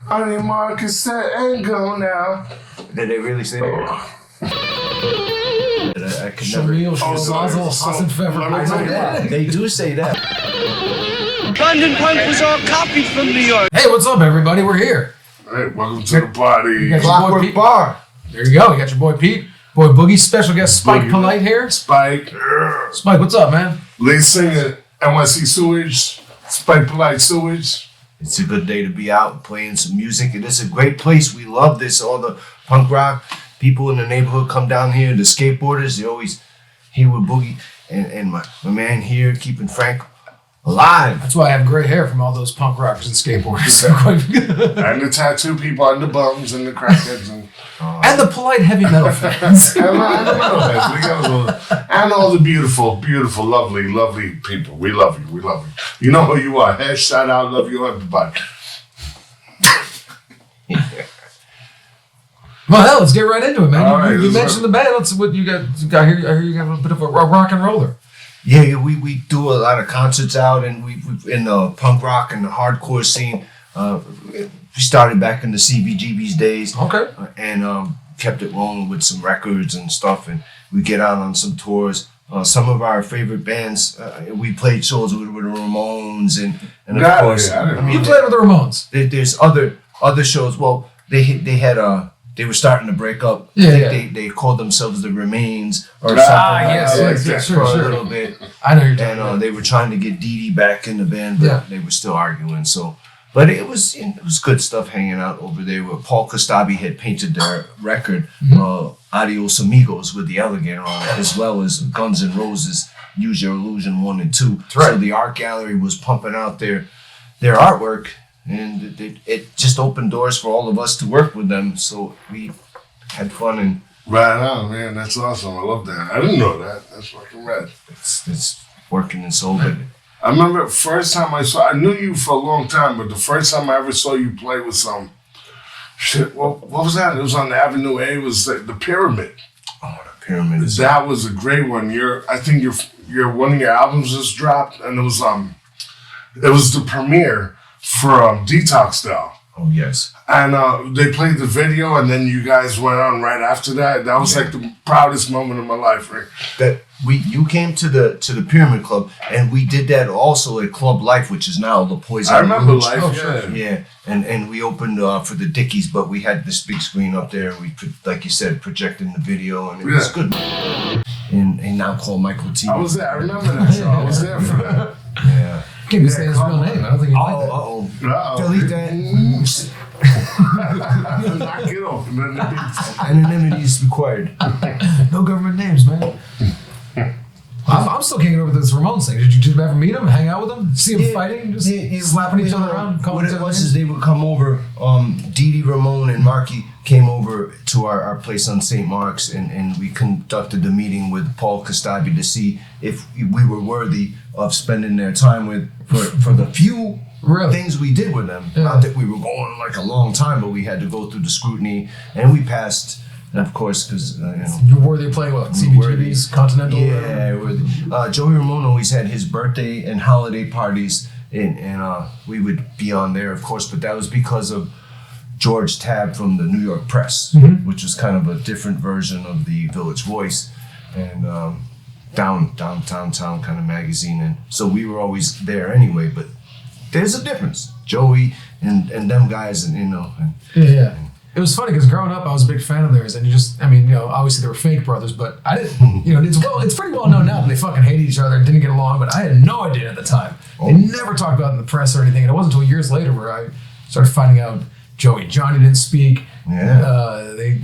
Honey Marcus said and go now. Did they really say that? I could never. They do say that. London Punk was all copied from New York. Hey, what's up, everybody? We're here. Hey, welcome to the party. Clockwork bar. There you go. You got your boy Pete, boy Boogie, special guest Spike Boogie, Polite here. Spike. Spike, what's up, man? Lead singer, NYC Sewage. Spike Polite Sewage. It's a good day to be out playing some music. It is a great place. We love this. All the punk rock people in the neighborhood come down here. The skateboarders, they always here with Boogie. And my man here keeping Frank alive. That's why I have gray hair from all those punk rockers and skateboarders. And the tattoo people on the bums and the crackheads. And the polite heavy metal fans. And all the beautiful, beautiful, lovely, lovely people. We love you. We love you. You know who you are. Head shout out. Love you, everybody. Well, hell, let's get right into it, man. All You mentioned the band. What you got here? I hear you got a bit of a rock and roller. Yeah, we do a lot of concerts out, and we in the punk rock and the hardcore scene. We started back in the CBGB's days. Okay. And kept it rolling with some records and stuff, and we get out on some tours. Some of our favorite bands, we played shows with the Ramones, and of course, You played with the Ramones. There's other shows. Well, they were starting to break up. Yeah. They called themselves the Remains or something. Yes, for sure. a little bit. I know you're talking about. And they were trying to get Dee Dee back in the band, but they were still arguing. So, but it was good stuff hanging out over there. Where Paul Kostabi had painted their record, Adios Amigos, with the alligator on it, as well as Guns N' Roses, Use Your Illusion 1 and 2. That's right. So the art gallery was pumping out their artwork. And it just opened doors for all of us to work with them. So we had fun. And Right on, man. That's awesome. I love that. I didn't know that. That's fucking rad. it's working and so good. I remember the first time I knew you for a long time, but the first time I ever saw you play with some shit, what was that? It was on Avenue A. It was like the Pyramid. Oh, the Pyramid. That was a great one. I think your one of your albums just dropped, and it was the premiere for Detox Doll. Oh, yes. And they played the video, and then you guys went on right after that. That was like the proudest moment of my life, right? That you came to the Pyramid Club, and we did that also at Club Life, which is now the Poison. I remember Rouge. Life. Oh, sure. Yeah, and we opened for the Dickies, but we had this big screen up there. We like you said, projecting the video, and it was good. And now called Michael T. I was there. I remember that show. I was there for that. Yeah. Can't be saying his real name. I don't think you like that. Uh-oh. Delete that. Knock it off. Anonymity is required. No government names, man. I'm still kicking over this Ramones thing. Did you ever meet him, hang out with them, see them fighting, just slapping each other around? What it was is they would come over. Dee Dee, Ramon, and Marky came over to our place on St. Mark's, and we conducted the meeting with Paul Kostabi to see if we were worthy of spending their time with for the few things we did with them. Yeah. Not that we were going like a long time, but we had to go through the scrutiny, and we passed. And of course, because you're worthy of playing what CBGB's Continental. Yeah, Joey Ramone always had his birthday and holiday parties, and we would be on there, of course. But that was because of George Tabb from the New York Press, which was kind of a different version of the Village Voice, and downtown kind of magazine. And so we were always there anyway. But there's a difference, Joey and them guys, and yeah. It was funny because growing up, I was a big fan of theirs, and obviously they were fake brothers, but I didn't, it's pretty well known now that they fucking hated each other and didn't get along, but I had no idea at the time. They never talked about it in the press or anything, and it wasn't until years later where I started finding out Joey and Johnny didn't speak. Yeah. They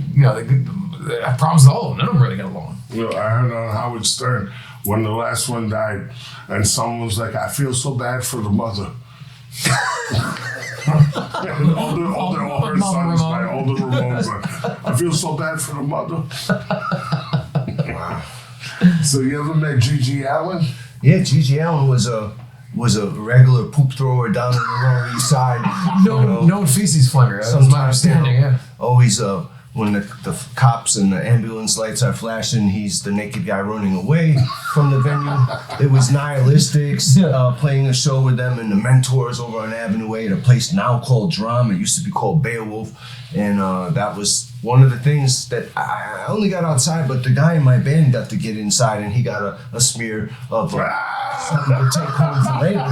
had problems with all of them. None of them really got along. Well, I heard on Howard Stern when the last one died, and someone was like, "I feel so bad for the mother." all her sons by all the Ramones. I feel so bad for the mother. Wow. So you ever met Gigi Allen? Yeah, Gigi Allen was a regular poop thrower down in the Lower East Side. No feces flanger. That was my understanding. Yeah. Always when the cops and the ambulance lights are flashing, he's the naked guy running away from the venue. It was Nihilistics playing a show with them, and the Mentors over on Avenue A at a place now called Drum. It used to be called Beowulf, and that was one of the things that I only got outside, but the guy in my band got to get inside, and he got a smear of something to take home for later.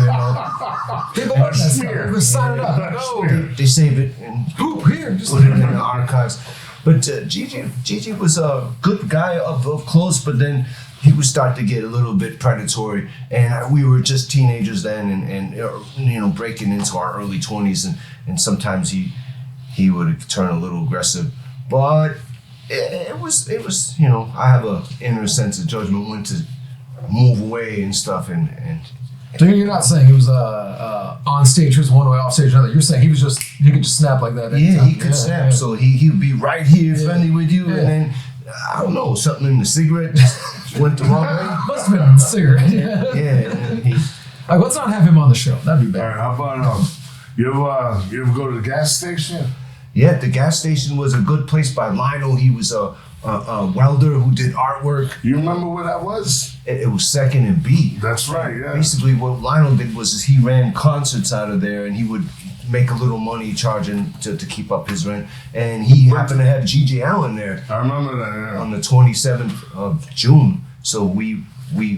People want that stuff. They sign it up. No. They save it and Here, just put it in the archives. But Gigi was a good guy up close, but then he would start to get a little bit predatory, and we were just teenagers then, and breaking into our early 20s, and sometimes he would turn a little aggressive, but it was I have a inner sense of judgment when to move away and stuff, and So you're not saying he was on stage, he was one way, off stage another. You're saying he could just snap like that. Yeah, he could snap. Yeah. So he'd be right here friendly with you, and then I don't know, something in the cigarette just went the wrong way. Must have been the cigarette. Yeah. All right, let's not have him on the show. That'd be bad. All right, how about you ever go to the gas station? Yeah, the gas station was a good place by Lionel. He was a welder who did artwork. You remember where that was? It was Second and B. That's right, yeah. Basically, what Lionel did was he ran concerts out of there, and he would make a little money charging to keep up his rent. And he happened to have G.J. Allen there. I remember that, yeah. On the 27th of June. So we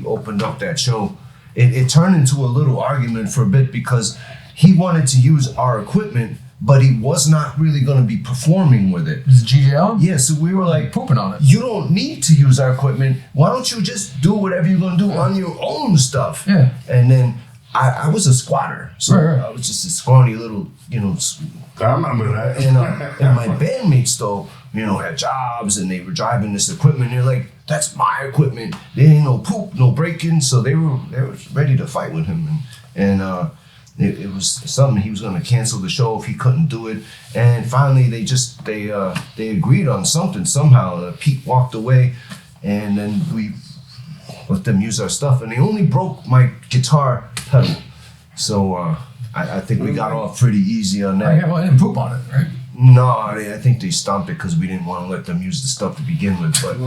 opened up that show. It turned into a little argument for a bit because he wanted to use our equipment, but he was not really going to be performing with it. Is it GGL? Yeah, so we were like, pooping on it. You don't need to use our equipment. Why don't you just do whatever you're going to do on your own stuff? Yeah. And then I was a squatter, so right. I was just a scrawny little, I remember that. and my bandmates though, had jobs and they were driving this equipment. They're like, that's my equipment. There ain't no poop, no breaking. So they were ready to fight with him, and it was something he was going to cancel the show if he couldn't do it. And finally, they agreed on something somehow. Pete walked away, and then we let them use our stuff. And they only broke my guitar pedal, so I think we got off pretty easy on that. Yeah, well, I didn't poop on it, right? No, I think they stopped it because we didn't want to let them use the stuff to begin with. But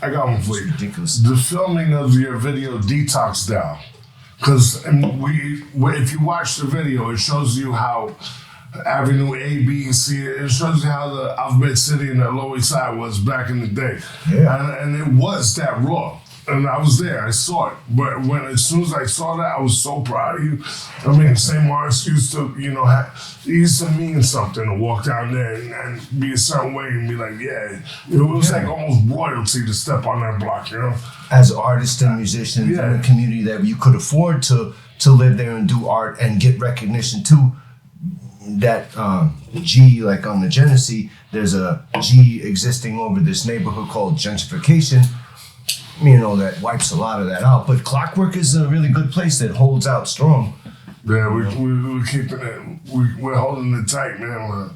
I got one for you. Ridiculous. The filming of your video Detox Down. Because if you watch the video, it shows you how Avenue A, B, and C, it shows you how the Alphabet City and the Lower East Side was back in the day. Yeah. And it was that raw. And I was there, I saw it. But as soon as I saw that, I was so proud of you. I mean, St. Mark's used to, it used to mean something to walk down there and be a certain way and be like, yeah. It was like almost royalty to step on that block, As artists and musicians in a community that you could afford to live there and do art and get recognition too. That G, like on the Genesee, there's a G existing over this neighborhood called gentrification. That wipes a lot of that out. But Clockwork is a really good place that holds out strong. Yeah, we're keeping it. We're holding it tight, man.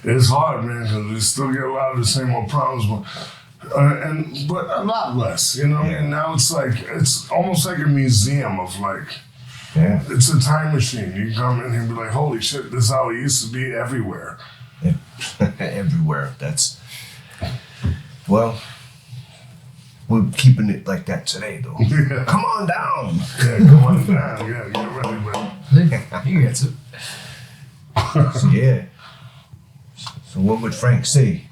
It's hard, man, because we still get a lot of the same old problems, but a lot less. And now it's almost like a museum of it's a time machine. You come in here and be like, holy shit, this is how it used to be everywhere. Everywhere. We're keeping it like that today, though. Yeah. Come on down. Yeah, come on down. Yeah, get ready, man. He gets it. So what would Frank say?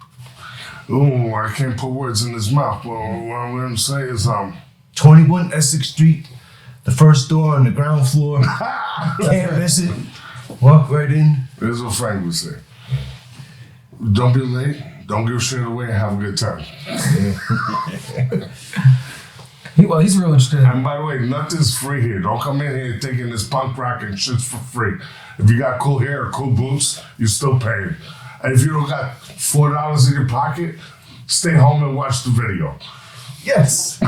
Ooh, I can't put words in his mouth. But what I'm going to say is, 21 Essex Street, the first door on the ground floor. Can't miss it. Walk right in. Here's what Frank would say. Don't be late. Don't give shit away and have a good time. He's real interested. And by the way, nothing's free here. Don't come in here thinking this punk rock and shit's for free. If you got cool hair or cool boots, you're still paying. And if you don't got $4 in your pocket, stay home and watch the video. Yes.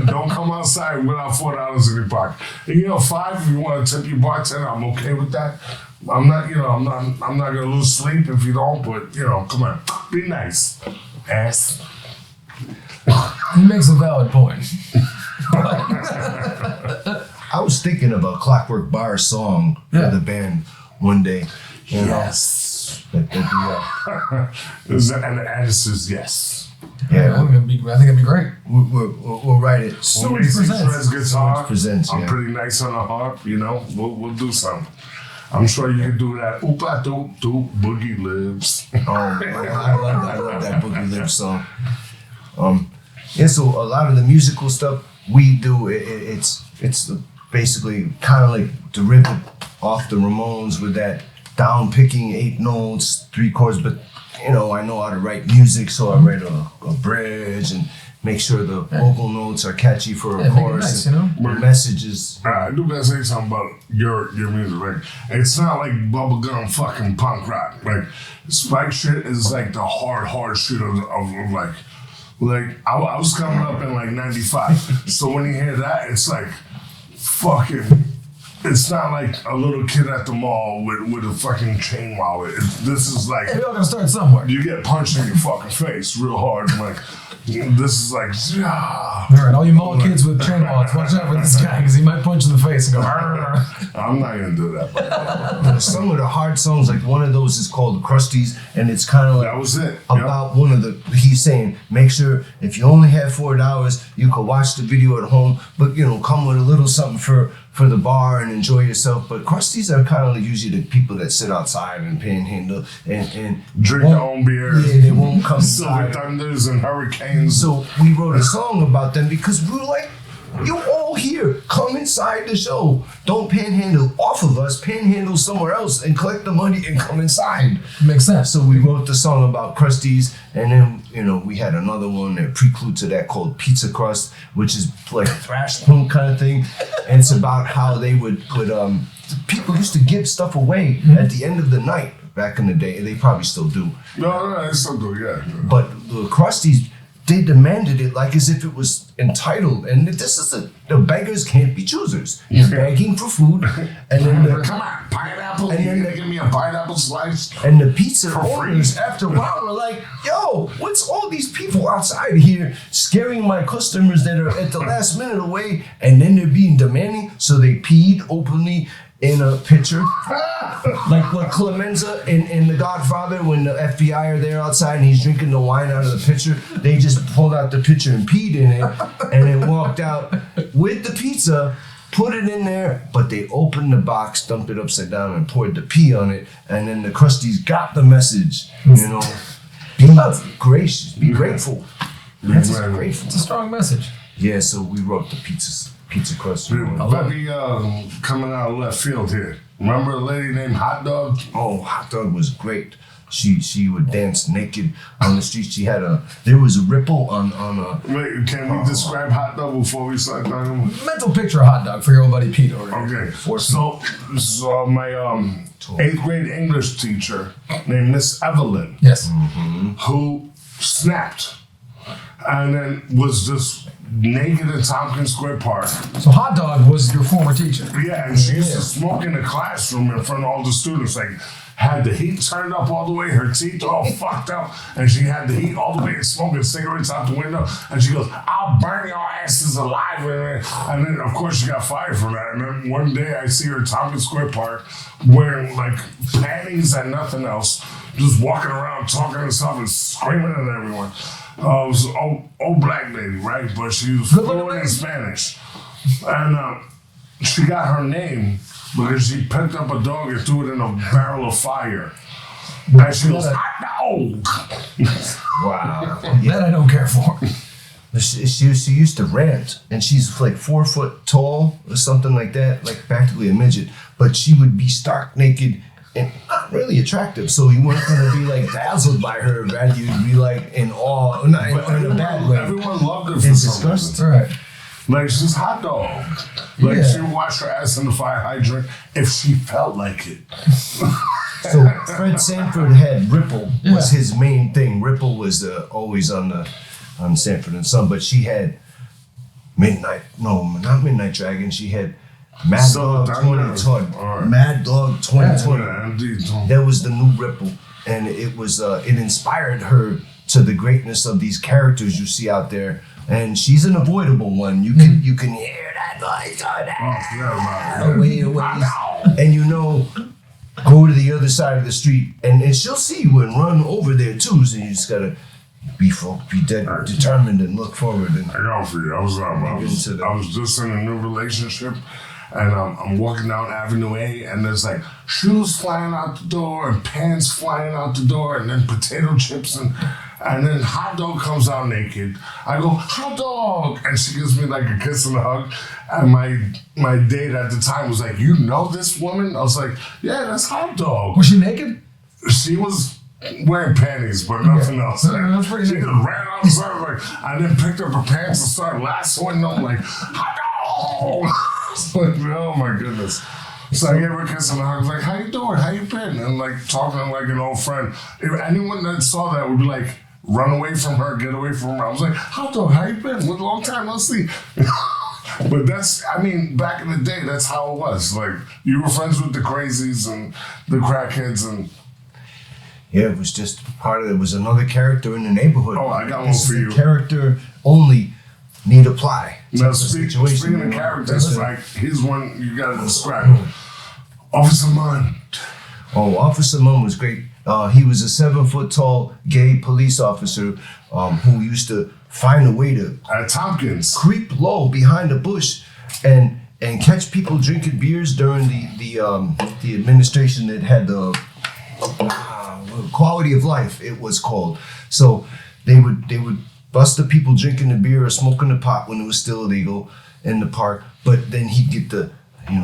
Don't come outside without $4 in your pocket. And $5 if you want to tip your bartender, I'm okay with that. I'm not gonna lose sleep if you don't, but come on, be nice. Ass. He makes a valid point. I was thinking of a Clockwork Bar song for the band one day. Yes. That'd be, And the answer is yes. Yeah, I think it'd be great. we'll write it. Sewage Macy presents. plays guitar. Sewage presents, I'm yeah. pretty nice on the harp. You know, we'll do something. I'm sure you can do that. Oopa doop doop, Boogie lives. Oh, I love that Boogie Live song. Yeah, so a lot of the musical stuff we do, it's basically kind of like derivative off the Ramones with that down picking 8 notes, 3 chords. But you know, I know how to write music, so I write a bridge and make sure the vocal notes are catchy for a Yeah, make it chorus. nice, you know? The messages. I do gotta say something about your music. Like, it's not like bubblegum fucking punk rock. Like, Spike shit is like the hard shit of like I was coming up in like 95. So when you hear that, it's like fucking. It's not like a little kid at the mall with a fucking chain wallet. This is like Hey, we all gotta start somewhere. you get punched in your fucking face real hard. Like, this is like, All right, all you mall kids with chain wallets, watch out for this guy because he might punch you in the face and go. "Arr." I'm not gonna do that. But Some of the hard songs, like one of those is called Krusty's, and it's kind of like that was it. about one of the. He's saying, make sure if you only have $4, you can watch the video at home, but you know, come with a little something for the bar and enjoy yourself. But Krusty's are kind of usually the people that sit outside and panhandle and Drink won't- their own beer. Yeah, they won't come Silver inside. Thunders and Hurricanes. So we wrote a song about them because we were like, you all here, come inside the show. Don't panhandle off of us, panhandle somewhere else and collect the money and come inside. Makes sense. So we wrote the song about Krusty's, and then, you know, we had another one that prelude to that called Pizza Crust, which is like a thrash punk kind of thing. And it's about how they would people used to give stuff away at the end of the night back in the day. They probably still do. No, I still do, yeah. But the Krusty's, they demanded it like as if it was entitled. And this is the beggars can't be choosers. You're begging for food, and then Come on, pineapple. And You then gonna give me a pineapple slice? and the pizza For free. owners, after a while, were like, yo, what's all these people outside here scaring my customers that are at the last minute away? And then they're being demanding. So they peed openly in a pitcher. Like what Clemenza in The Godfather, when the FBI are there outside and he's drinking the wine out of the pitcher, they just pulled out the pitcher and peed in it and then walked out with the pizza, put it in there, but they opened the box, dumped it upside down and poured the pee on it, and then the Krusty's got the message, you know. Be gracious, be grateful. That's Right. grateful. It's a strong message. Yeah, so we wrote the pizza crust. Let me coming out of left field here. Remember a lady named Hot Dog? Oh, Hot Dog was great. She would dance naked on the street. There was a ripple on a. Wait, can we describe Hot Dog before we start talking? Mental picture of hot dog for your old buddy Pete over here. Okay, so my 8th grade English teacher named Miss Evelyn, Yes. who snapped and then was just naked in Tompkins Square Park. So hot dog was your former teacher. Yeah, and she used to smoke in the classroom in front of all the students. Like, had the heat turned up all the way, her teeth all fucked up, and she had the heat all the way and smoking cigarettes out the window. And she goes, "I'll burn your asses alive." And then, of course, she got fired from that. And then one day I see her at Tompkins Square Park wearing like panties and nothing else, just walking around talking to herself and screaming at everyone. It was an old black lady, right? But she was fluent in Spanish. And she got her name because she picked up a dog and threw it in a barrel of fire. And she goes, "Hot dog!" Wow. That I don't care for. She used to rant, and she's like 4 foot tall or something like that, like practically a midget. But she would be stark naked and not really attractive, so you weren't gonna be like dazzled by her, right? You'd be like in awe, not in a bad way. Everyone loved her for It's some reason. disgusting. All right. Like, she's Hot Dog. Like, Yeah. she would wash her ass in the fire hydrant if she felt like it. So Fred Sanford had Ripple was Yeah. his main thing. Ripple was always on Sanford and Son, but she had not Midnight Dragon. She had Mad So Dog Thunder. 2020. All right. Mad Dog 2020. Yeah, indeed. That was the new Ripple, and it was it inspired her to the greatness of these characters you see out there. And she's an avoidable one. You can hear that voice on Oh, that. forgot about it. Away, and you know, go to the other side of the street, and she'll see you and run over there too. So you just gotta be determined and look forward. And I got for you. I was just in a new relationship, and I'm walking down Avenue A, and there's like shoes flying out the door and pants flying out the door, and then potato chips and then Hot Dog comes out naked. I go, Hot Dog! And she gives me like a kiss and a hug. And my date at the time was like, you know this woman? I was like, yeah, that's Hot Dog. Was she naked? She was wearing panties, but nothing else. That's pretty She neat. just ran outside, like, I then picked up her pants and started lassoing them, like, Hot Dog! It's like, oh my goodness. So I gave her a kiss and a hug. I was like, how you doing? How you been? And like talking like an old friend. If anyone that saw that would be like, run away from her, get away from her. I was like, Hot Dog, how you been? What long time no see? But that's, I mean, back in the day, that's how it was. Like, you were friends with the crazies and the crackheads and... Yeah, it was just part of it. It was another character in the neighborhood. Oh, I got one for you. Character only need apply. Now, speaking of characters, like, here's one you got to describe. Officer Munn. Oh, Officer Munn was great. He was a 7-foot-tall gay police officer who used to find a way to At Tompkins. creep low behind a bush and catch people drinking beers during the administration that had the quality of life, it was called. So they would bust the people drinking the beer or smoking the pot when it was still illegal in the park, but then he'd get to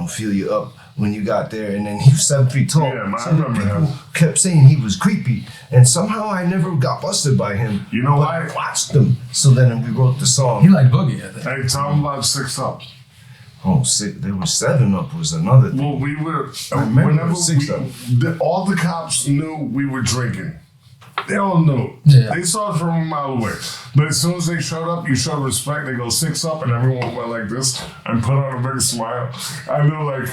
feel you up when you got there, and then he was 7 feet tall. Yeah, so I remember people him. kept saying he was creepy, and somehow I never got busted by him. You know but why? I watched him. So then we wrote the song. He liked Boogie, I think. Hey, tell them about 6 Up. Oh, there was 7 Up was another thing. Well, we were, I remember whenever 6 Up. all the cops knew we were drinking. They all knew. Yeah. They saw us from a mile away. But as soon as they showed up, you showed respect. They go 6 Up, and everyone went like this and put on a big smile. I knew, like...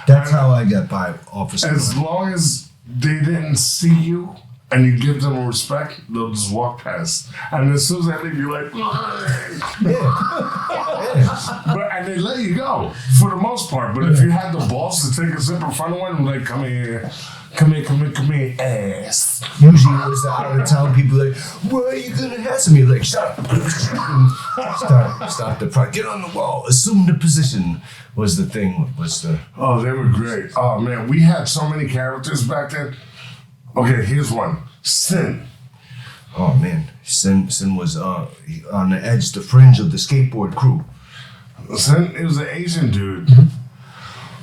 That's how I got by Officer. As long as they didn't see you and you give them respect, they'll just walk past. And as soon as they leave, you're like... And they let you go, for the most part. But if you had the balls to take a sip in front of one, like, come here, ass. Usually it was the out of town people like, where are you gonna hassle me? Like, shut up. Stop the pride. Get on the wall. Assume the position was the thing. Oh, they were great. Oh, man, we had so many characters back then. Okay, here's one. Sin. Oh man, Sin was on the edge, the fringe of the skateboard crew. Sin, it was an Asian dude.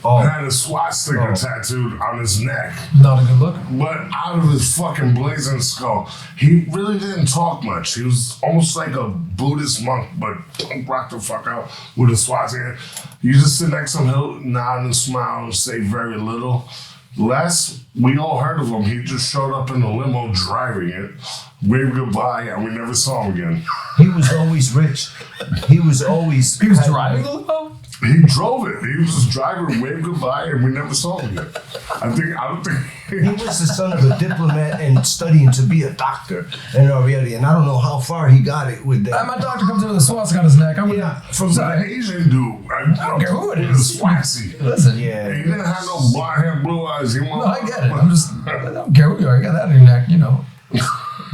Oh, Had a swastika tattooed on his neck. Not a good look. But out of his fucking blazing skull, he really didn't talk much. He was almost like a Buddhist monk, but punk rock the fuck out with a swastika. You just sit next to him, he'll nod and smile and say very little. Last we all heard of him, he just showed up in a limo driving it, waved goodbye, and we never saw him again. he was always rich. He was driving the limo? He drove it. He was just driving, waved goodbye, and we never saw him again. I don't think. He was the son of a diplomat and studying to be a doctor in reality, and I don't know how far he got it with that. My doctor comes in with a swastika on his neck. I'm From that Asian dude. I don't care who it with is. a swastika. Listen. Yeah. He didn't have no blonde hair, blue eyes. He No, I get it. I don't care who you are. You got that on your neck,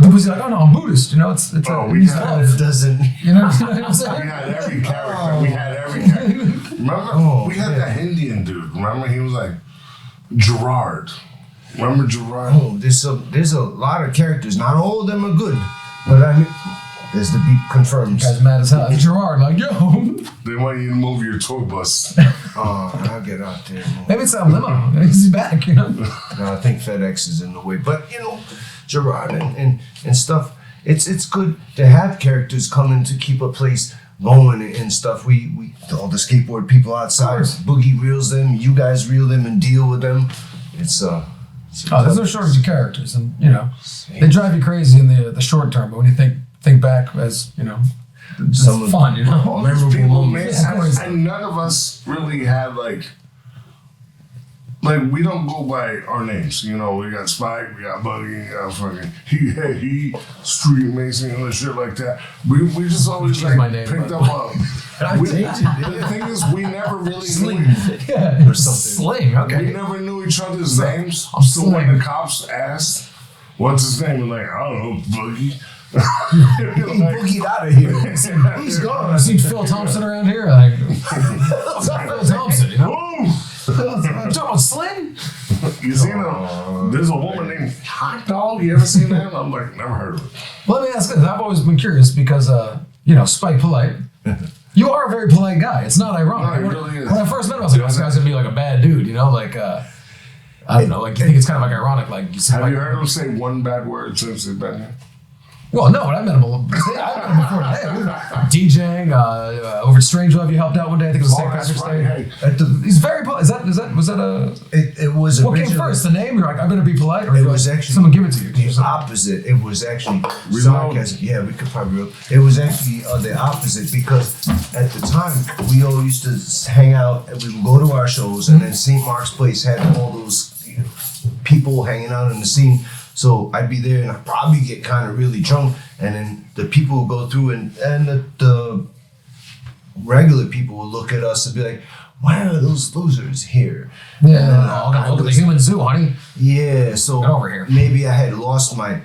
The was like, oh no, I'm Buddhist. It's we had It doesn't. You know what I'm We saying? had every character. We had every character. Remember? We had that Indian dude. Remember? He was like Gerard. Remember Gerard? Oh, there's a lot of characters. Not all of them are good, but I mean, as the beat confirms. Guy's mad as hell. Gerard, like, yo. They want you to move your tour bus. I'll get out there. Maybe it's a limo. Maybe he's back, No, I think FedEx is in the way. But Gerard and stuff. It's good to have characters come in to keep a place going and stuff. We all the skateboard people outside. Boogie reels them. You guys reel them and deal with them. It's there's no shortage of characters, and they drive you crazy in the short term. But when you think back, as it's some fun, All these memorable people, moments. man, and none of us really had like we don't go by our names. We got Spike, we got Boogie, we got fucking he, Street Mason and shit like that. We just always Change my name, picked but- up The thing is, we never really Sling. Yeah. Or something. Sling. Okay. We never knew each other's names. I'm So when Sling. the cops asked, "What's his name?" we're like, "I don't know, Boogie." He boogied out of here. He's gone. I seen Phil Thompson around here. Like, Phil Thompson, you know? Boom! You talking about Sling? You seen him? There's a woman named Hot Dog. You ever seen that? I'm like, never heard of it. Well, let me ask this. I've always been curious because, Spike Polite, you are a very polite guy. It's not ironic. No, it really is. When I first met him, I was like, oh, this guy's going to be like a bad dude, you know? Like, I don't know. Like, you think it's kind of like ironic. Like, Have you heard him say one bad word since he's been here? Well, no, I met him before today. We were DJing over at Strange Love. You helped out one day. I think it was St. Patrick's Day. Hey, He's very polite. Was that a? It was What came originally- first? The name? You're like, I'm going to be polite, or It you're was like, actually someone give it to you? the opposite. It was actually Reload. sarcasm. Yeah, we could probably. It was actually the opposite because at the time we all used to hang out and we would go to our shows, and then St. Mark's Place had all those people hanging out in the scene. So I'd be there and I'd probably get kind of really drunk, and then the people would go through and the regular people would look at us and be like, "Why are those losers here?" Yeah, And then I look at the was- human zoo, honey. Yeah, so Get over here. maybe I had lost my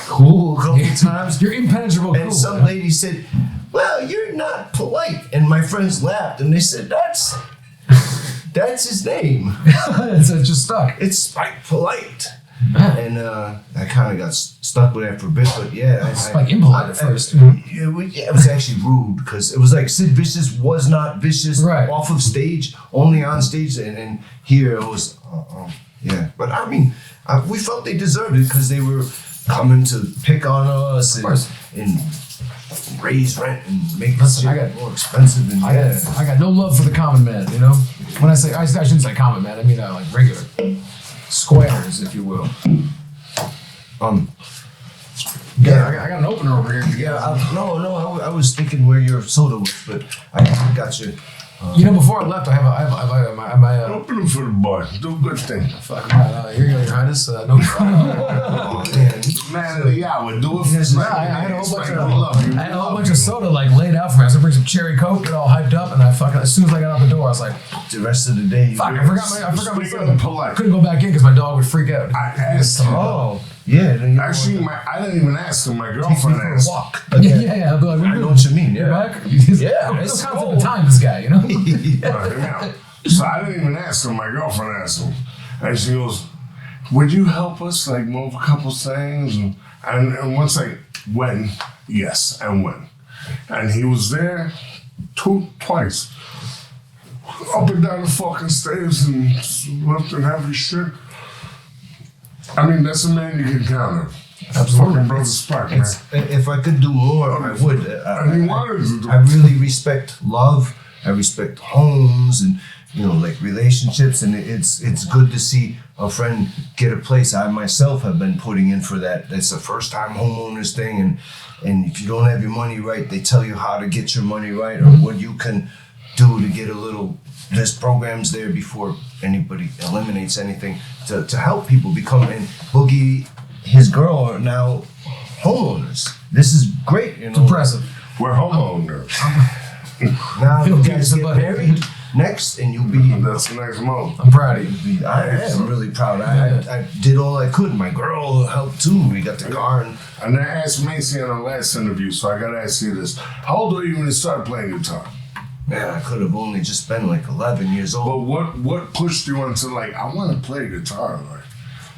cool a couple times. You're impenetrable. And cool, some man. lady said, "Well, you're not polite." And my friends laughed and they said, That's his name. it's just stuck. It's Spike Polite." And I kind of got stuck with that for a bit, but yeah. Spike Impolite at first. It was actually rude because it was like Sid Vicious was not vicious Right. off of stage, only on stage. And here it was, yeah. But I mean, we felt they deserved it because they were coming to pick on us and raise rent and make Listen, shit more expensive. And I got no love for the common man, you know? When I shouldn't say common man, I mean like regular squares, if you will. Yeah. I got an opener over here. Yeah, I was thinking where your soda was, but I got you. You know, before I left, I have my open him for the bar. Do a good thing. fuck, here you go, Your Highness. No problem. Oh, man. Man of the hour. Do it for Yes, me. I had a whole bunch We love you. I had a whole bunch of soda like laid out for me. I was gonna bring some cherry coke, get all hyped up, and I fucking as soon as I got out the door, I was like, The rest of the day. fuck, I forgot my Speaking soda. of polite. Couldn't go back in because my dog would freak out. I asked him. Oh, yeah. Then you Actually, I didn't even ask him. My take me girlfriend for a asked. walk. Yeah. I'll be like, I know what you mean. You're Yeah. back? Yeah, No it's concept cold. of time, this guy, you know? Yeah. So I didn't even ask him. My girlfriend asked him, and she goes, "Would you help us like move a couple things?" And once when, yes, and when, and he was there twice, up and down the fucking stairs and lifting heavy shit. I mean, that's a man you can count on. Absolutely. Fucking brother Spark, man. If I could do more, I would. And he wanted to do. I really respect love. I respect homes and like relationships, and it's good to see a friend get a place. I myself have been putting in for that. That's a first time homeowners thing, and if you don't have your money right, they tell you how to get your money right or what you can do to get a little. There's programs there before anybody eliminates anything to help people become. And Boogie, his girl are now homeowners. This is great. It's impressive. We're homeowners. Now you Okay, guys get somebody- married next, and you'll be. That's the next month. I'm proud of you. I am really proud. I did all I could. My girl helped too. We got the car, And I asked Macy in our last interview, so I gotta ask you this: how old were you when you started playing guitar? man, I could have only just been like 11 years But old. what pushed you into like I want to play guitar? Like,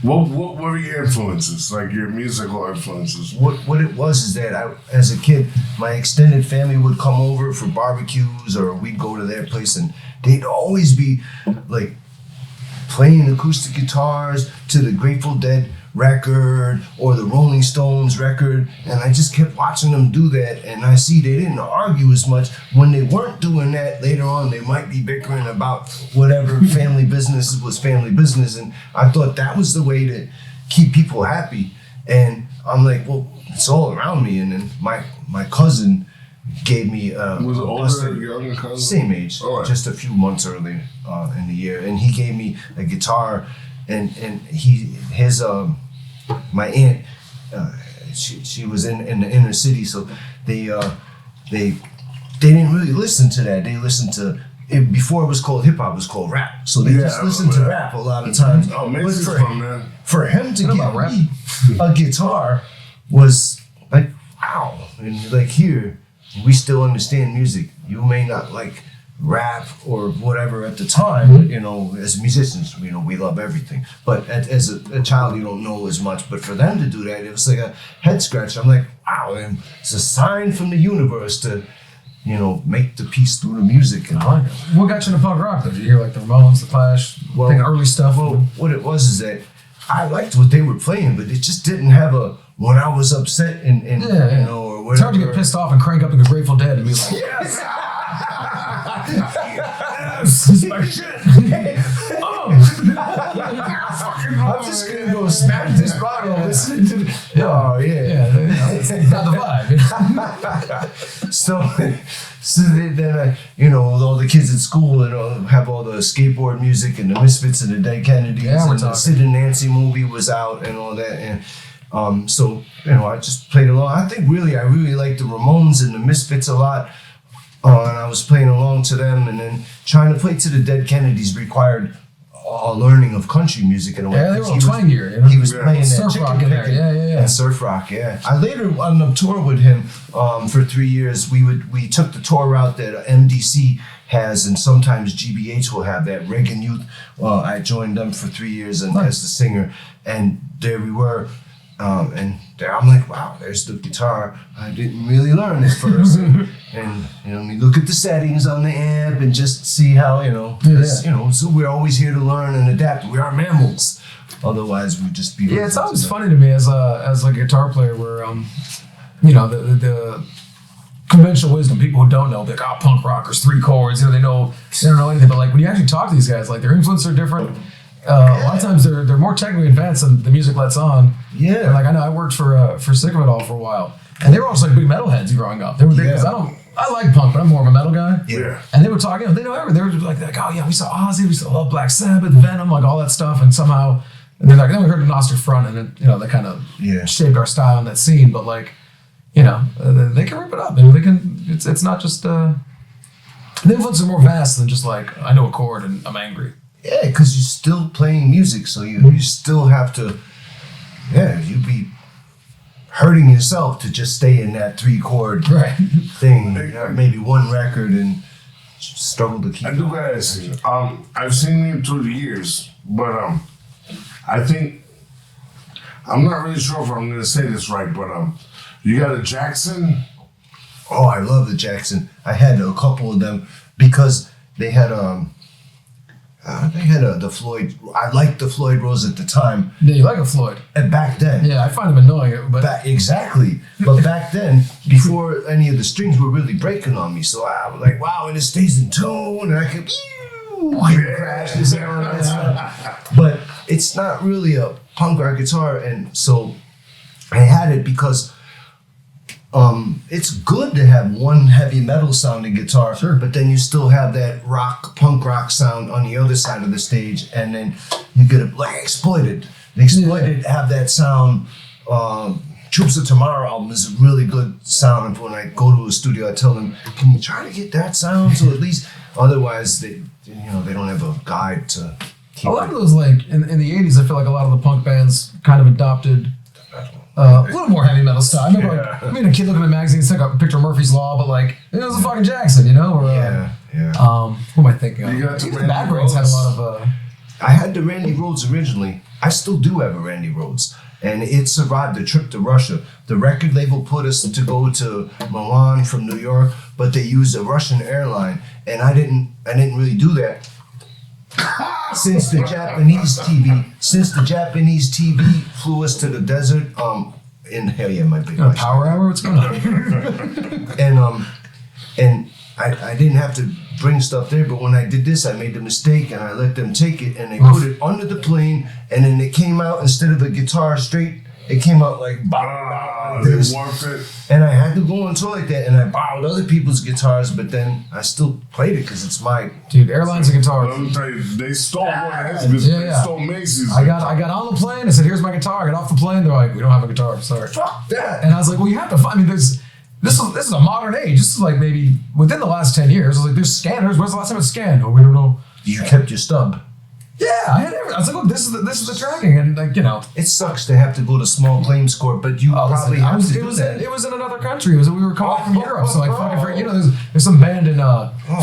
what were your influences? Like your musical influences? What it was is that as a kid, my extended family would come over for barbecues, or we'd go to their place, and they'd always be like playing acoustic guitars to the Grateful Dead record or the Rolling Stones record, and I just kept watching them do that, and I see they didn't argue as much. When they weren't doing that, later on they might be bickering about whatever. Family business was family business, and I thought that was the way to keep people happy. And I'm like, well, it's all around me. And then my cousin gave me Was it older, younger cousin? same age, All right. just a few months early in the year, and he gave me a guitar, and my aunt, she was in the inner city, so they they didn't really listen to that. They listened to it before it was called hip hop. It was called rap. So they just listened to rap a lot of times. Oh, But Macy's fun, man. for him to What get about rap? me a guitar was like, wow. And like here, we still understand music. You may not like rap or whatever at the time, but, you know, as musicians, you know, we love everything. But as a child, you don't know as much. But for them to do that, it was like a head scratch. I'm like, wow, and it's a sign from the universe to, you know, make the peace through the music. And What got you into punk rock though? Did you hear like the Ramones, the Clash, early stuff? Well, what it was is that I liked what they were playing, but it just didn't have a when I was upset and you know, or whatever. It's hard to get pissed off and crank up the Grateful Dead and be like, Yes. this is my shit. I'm just gonna go smack this bottle listening to the, oh yeah. It's not the vibe. So then I, you know, with all the kids at school, you know, have all the skateboard music and the Misfits and the Dead Kennedys and the Sid and Nancy movie was out and all that, and so you know, I just played along. I really liked the Ramones and the Misfits a lot, and I was playing along to them, and then trying to play to the Dead Kennedys required a learning of country music in a way. Yeah, they were all twangier. You know? He was playing that surf chicken rock in there. picking Yeah. and surf rock. Yeah, I later on the tour with him for 3 years. We took the tour route that MDC has, and sometimes GBH will have that. Reagan Youth. I joined them for 3 years and as the singer, and there we were. And there I'm like, wow, there's the guitar. I didn't really learn at first. And you know, we look at the settings on the amp and just see how, you know, you know, so we're always here to learn and adapt. We are mammals. Otherwise we'd just be it's always funny to me as a guitar player where you know, the conventional wisdom, people who don't know, like, oh, punk rockers, 3 chords, you know, they don't know anything. But like when you actually talk to these guys, like their influences are different. A lot of times they're more technically advanced than the music lets on. Yeah. And like I know I worked for Sick of It All for a while, and they were also like big metalheads growing up. They were because I like punk, but I'm more of a metal guy. Yeah. And they were talking, you know, they know everything. They were like, oh yeah, we saw Ozzy, we saw Black Sabbath, Venom, like all that stuff, and somehow, and they're like, then we heard Agnostic Front, and then, you know, they kind of shaped our style in that scene. But like, you know, they can rip it up, and they can. It's not just the influences are more vast than just like I know a chord and I'm angry. Yeah, because you're still playing music, so you still have to. Yeah, you'd be hurting yourself to just stay in that 3-chord thing. Maybe one record and struggle to keep. I do gotta ask you. I've seen you through the years, but I think I'm not really sure if I'm gonna say this right, but you got a Jackson. Oh, I love the Jackson. I had a couple of them because they had the Floyd. I liked the Floyd Rose at the time. Yeah, you like a Floyd. And back then. Yeah, I find them annoying, but exactly. But back then, before any of the strings were really breaking on me, so I was like, wow, and it stays in tone, and I can crash this and all that stuff. But it's not really a punk rock guitar, and so I had it because it's good to have one heavy metal sounding guitar, but then you still have that punk rock sound on the other side of the stage, and then you get it like Exploited. The Exploited have that sound. Troops of Tomorrow album is a really good sound, and when I go to a studio, I tell them, "Can you try to get that sound?" So at least, otherwise, they don't have a guide to keep a lot of those, like in the 80s, I feel like a lot of the punk bands kind of adopted a little more heavy metal style. I remember, like, I mean, a kid looking at magazines, it's like a picture of Murphy's Law, but like, it was a fucking Jackson, you know? Or, who am I thinking of? You got the Bad Brains had a lot of. I had the Randy Rhoads originally. I still do have a Randy Rhoads, and it survived the trip to Russia. The record label put us to go to Milan from New York, but they used a Russian airline, and I didn't really do that. Since the Japanese TV flew us to the desert, my big Power Hour, what's going on? and I didn't have to bring stuff there, but when I did this, I made the mistake and I let them take it, and they put it under the plane, and then it came out, instead of the guitar straight, it came out like they warped it. And I had to go on tour like that, and I borrowed other people's guitars, but then I still played it because it's my airlines and guitars. Let me tell you, they stole one of his. They stole Macy's. I got on the plane. I said, "Here's my guitar." I got off the plane. They're like, "We don't have a guitar. Sorry." Fuck that. And I was like, "Well, you have to find." I mean, This is a modern age. This is like maybe within the last 10 years. I was like, there's scanners. When's the last time it scanned? Oh, we don't know. You kept your stub. Yeah, I had everything. I was like, look, this is the tracking, and like, you know, It sucks to have to go to small claims court, but you probably listen, have to it do was that. it was in another country. We were coming from Europe, so like fucking, you know, there's some band in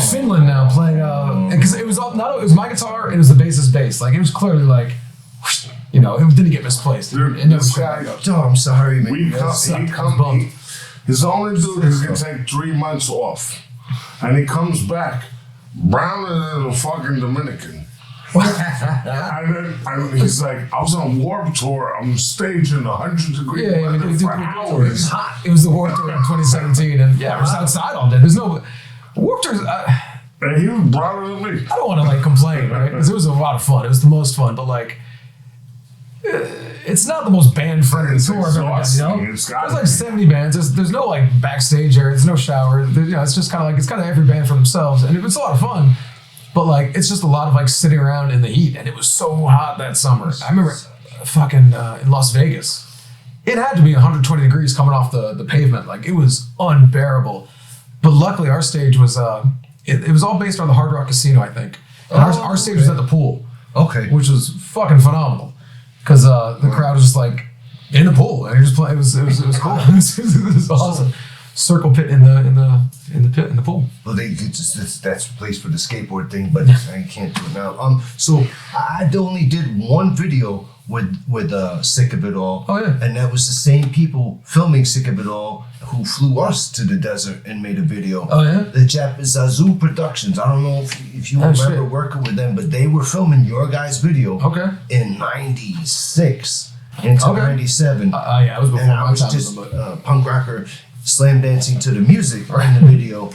Finland now playing, because it was all it was my guitar and it was the bassist bass. Like it was clearly like, you know, it didn't get misplaced. Dude, It never this showed. guy, Oh, I'm sorry, man. he's only dude who can take 3 months off. And he comes back browner than a fucking Dominican. and he's like, I was on Warped Tour, I'm staging 100-degree Yeah, weather for hours. It was the Warped Tour in 2017, and yeah, we're just outside all day. There's no Warped Tour. And he was browner than me. I don't want to like complain, right? Because it was a lot of fun. It was the most fun, but like, it's not the most band-friendly It's tour I've ever done. You know, It's there's gotta like be. 70 bands. There's no like backstage area. There's no shower. You know, it's just kind of like it's kind of every band for themselves, and it's a lot of fun. But like, it's just a lot of like sitting around in the heat, and it was so hot that summer. I remember, fucking in Las Vegas, it had to be 120 degrees coming off the pavement. Like it was unbearable. But luckily, our stage was it was all based on the Hard Rock Casino, I think. And our stage was at the pool. Okay. Which was fucking phenomenal, because the crowd was just like in the pool, and you're just playing. It was cool. It was awesome. Circle pit in the pool. Well, that's the place for the skateboard thing, but I can't do it now. So I only did one video with Sick of It All. Oh, yeah. And that was the same people filming Sick of It All who flew us to the desert and made a video. Oh, yeah? The Japanese Zazu Productions. I don't know if you remember shit. working with them, but they were filming your guys' video. Okay. In '96 into '97. Yeah, it was before And I my was time. just but punk rocker slam dancing to the music in the video.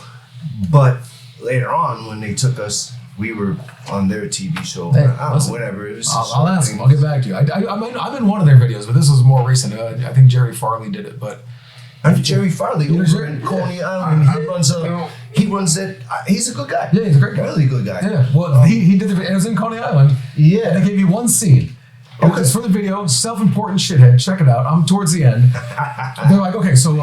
But later on, when they took us, we were on their TV show. Hey, I don't know, listen, whatever. It was I'll ask him. I'll get back to you. I'm in one of their videos, but this was more recent. I think Jerry Farley did it, but. And Jerry Farley know over Jerry? in Coney Island. He runs that. He's a good guy. Yeah, he's a great guy. Really good guy. Yeah, well, he did it was in Coney Island. Yeah. And they gave you one scene. It was for the video, self-important shithead. Check it out. I'm towards the end. They're like, okay, so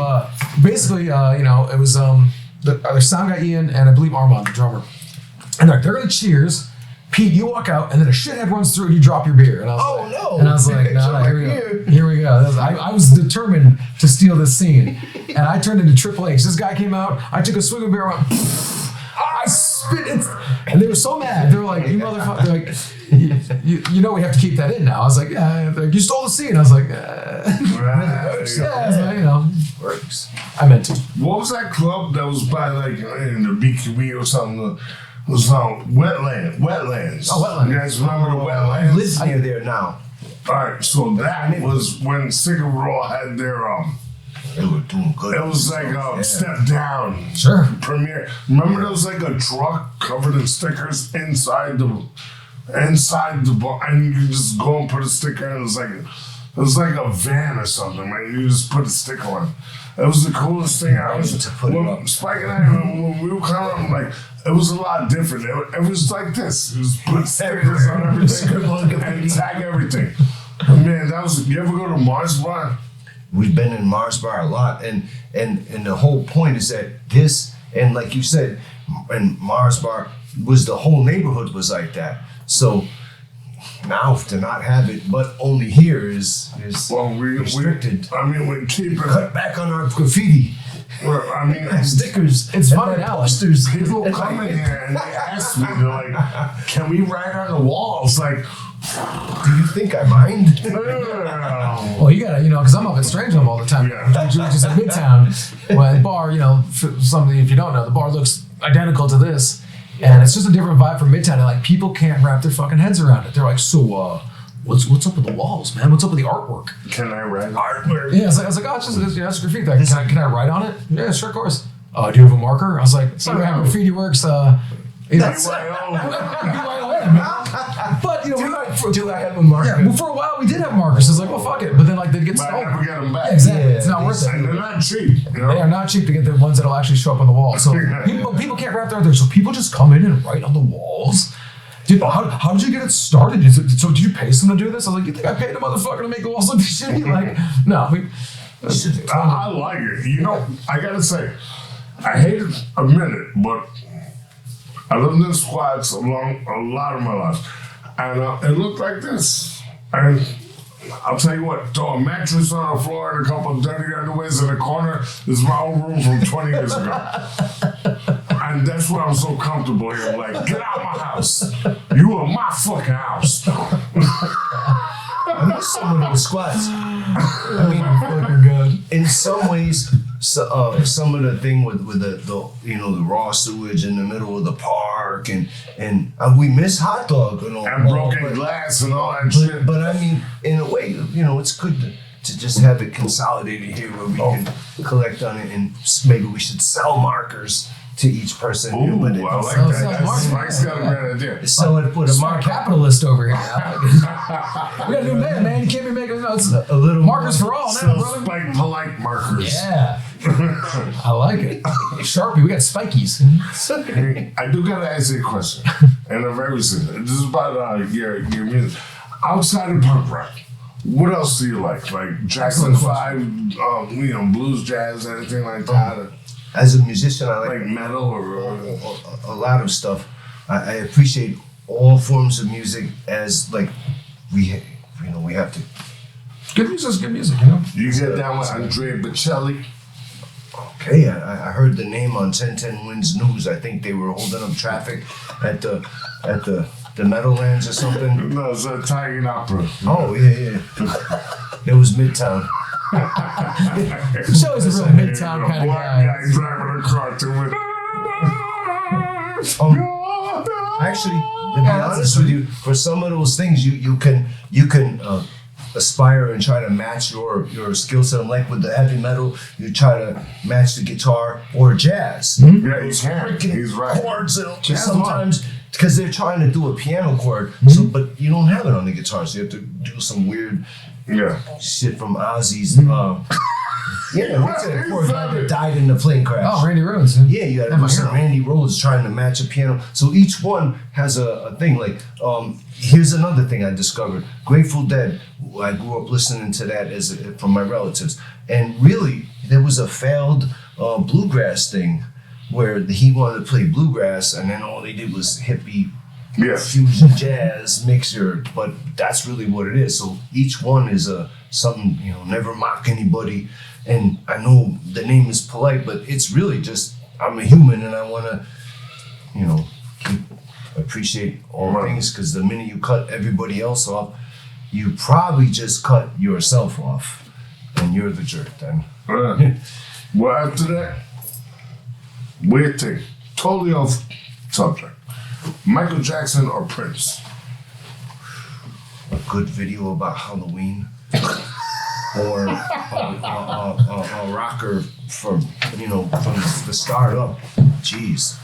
basically, you know, it was the sound guy Ian and I believe Armand, the drummer. And they're gonna cheers. Pete, you walk out, and then a shithead runs through, and you drop your beer. And I was no! And I was like, no, here we go. Here we go. I was determined to steal this scene, and I turned into Triple H. This guy came out. I took a swig of beer. I went, I spit it, and they were so mad. They were like, "You motherfucker!" Like, you know, we have to keep that in now. I was like, "Yeah." They're like, you stole the scene. I was like, Right. "Yeah." I was like, you know, Works. I meant to. What was that club that was by like in the BQE or something? It was Wetlands. Oh, Wetlands. You guys remember the I Wetlands? live near there now. Alright, so that was when Sick of It All had their They were doing good. it was like a step down Sure. premiere. Remember there was like a truck covered in stickers inside the bar, and you could just go and put a sticker in. It was like a van or something, man. You just put a sticker on it. It was the coolest thing. To put it up. Spike and I, when we were coming, like, it was a lot different. It was like this. It was put stickers on everything and tag everything. Man, that was. You ever go to Mars Bar? We've been in Mars Bar a lot, and the whole point is that this, and like you said, and Mars Bar was the whole neighborhood was like that. So now to not have it, but only here is restricted. We keep it. Cut back on our graffiti. I mean, Stickers. It's and funny my now, like, posters. people come in here and they ask me, they're like, "Can we write on the walls?" Like, Do you think I mind? no. Well, you gotta, you know, because I'm up at Strange Home all the time. Yeah. Which is in Midtown. Well, the bar, you know, for something if you don't know, the bar looks identical to this, and it's just a different vibe from Midtown. And like people can't wrap their fucking heads around it. They're like, so what's up with the walls, man? What's up with the artwork? Can I write artwork? Yeah, I was like, oh, it's just graffiti. Like, can I write on it? Yeah, sure, of course. Do you have a marker? I was like, sorry, how graffiti works. That's But you know, do I have a marker? yeah, well, for a while we did have markers. It's like, well, fuck it. But then like they'd get But I stolen. never get them back. Yeah, exactly. Yeah, It's not worth And it. they're not cheap. You know? They are not cheap to get the ones that'll actually show up on the wall. So people can't wrap their head there. So people just come in and write on the walls. Dude, how did you get it started? So did you pay someone to do this? I was like, you think I paid a motherfucker to make the walls look shitty? Like, no. I like it. You know, I gotta say, I hate it a minute, but I lived in squats a lot of my life, and it looked like this. And I'll tell you what, throw a mattress on the floor and a couple of dirty underwears in the corner. This is my old room from 20 years ago. And that's why I'm so comfortable here. I'm like, get out of my house. You are my fucking house. I miss some of those squats. I mean, Fucking good. in some ways, some of the thing with the the raw sewage in the middle of the park, and we miss hot dog and all, And broken glass and all that shit. But I mean, in a way, it's good to just have it consolidated here where we can collect on it, and maybe we should sell markers to each person. Ooh, but I like so that. Mike's got a great idea. sell it with a Smart marker. capitalist over here now. We got a new man. You can't be making it's A little markers for all now, So brother. spike polite markers. Yeah. I like it. Sharpie, we got spikies. I do gotta ask you a question, and I'm very serious. This is about your music. Outside of punk rock, what else do you like? Like Jackson 5, blues, jazz, anything like that? As a musician, I Like metal or a lot of stuff. I appreciate all forms of music as like we have to. Good music's good music, you know? you get down with Andrea Bocelli. Okay, I heard the name on 1010 Wins News. I think they were holding up traffic at the Meadowlands or something. No, it's an Italian opera. Oh yeah. It was Midtown. Joey's a real midtown kind of Black guy. guy driving a car to it. Actually, to be honest with you, for some of those things, you can aspire and try to match your skill set. Like with the heavy metal, you try to match the guitar or jazz. Yeah, you can. Freaking He's right. chords and Jazz sometimes because they're trying to do a piano chord, so but you don't have it on the guitar, so you have to do some weird Yeah. shit from Ozzy's. What's that poor guy that died in the plane crash? Oh, Randy Rhoads. Yeah, you gotta do some Randy Rhoads trying to match a piano. So each one has a thing. Like, here's another thing I discovered. Grateful Dead. I grew up listening to that from my relatives, and really there was a failed bluegrass thing where he wanted to play bluegrass, and then all they did was hippie fusion jazz mixer. But that's really what it is. So each one is something. Never mock anybody. And I know the name is polite, but it's really just I'm a human and I want to, appreciate all things, because the minute you cut everybody else off, you probably just cut yourself off, and you're the jerk then. Well, after that, weird thing, totally off subject. Michael Jackson or Prince? A good video about Halloween. Or a rocker from the start up. Jeez.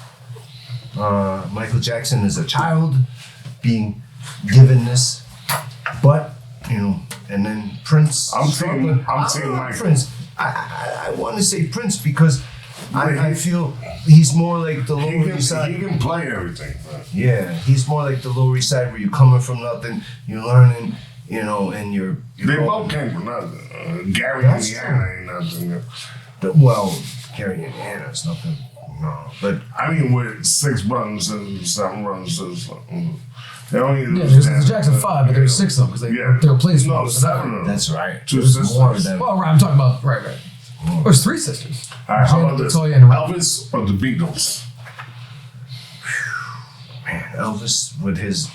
Michael Jackson is a child being given this, but and then Prince. I'm saying Michael. Prince. I want to say Prince because I feel he's more like the Lower East Side. He can play everything. Right? Yeah, he's more like the Lower East Side where you're coming from nothing, you're learning. And you're They both came from nothing. Gary and Indiana ain't nothing. Well, Gary and Indiana is nothing. No, but I mean, with 6 brothers and 7 brothers, they only there's Jackson 5, but there's 6 of them because they replaced No, one. 7 of them. that's right. 2 There's sisters. more of them. Well, right, I'm talking about right. There's 3 sisters. All right, how Janet, about this? Latoya, and Ralph. Elvis or the Beatles? Man, Elvis with his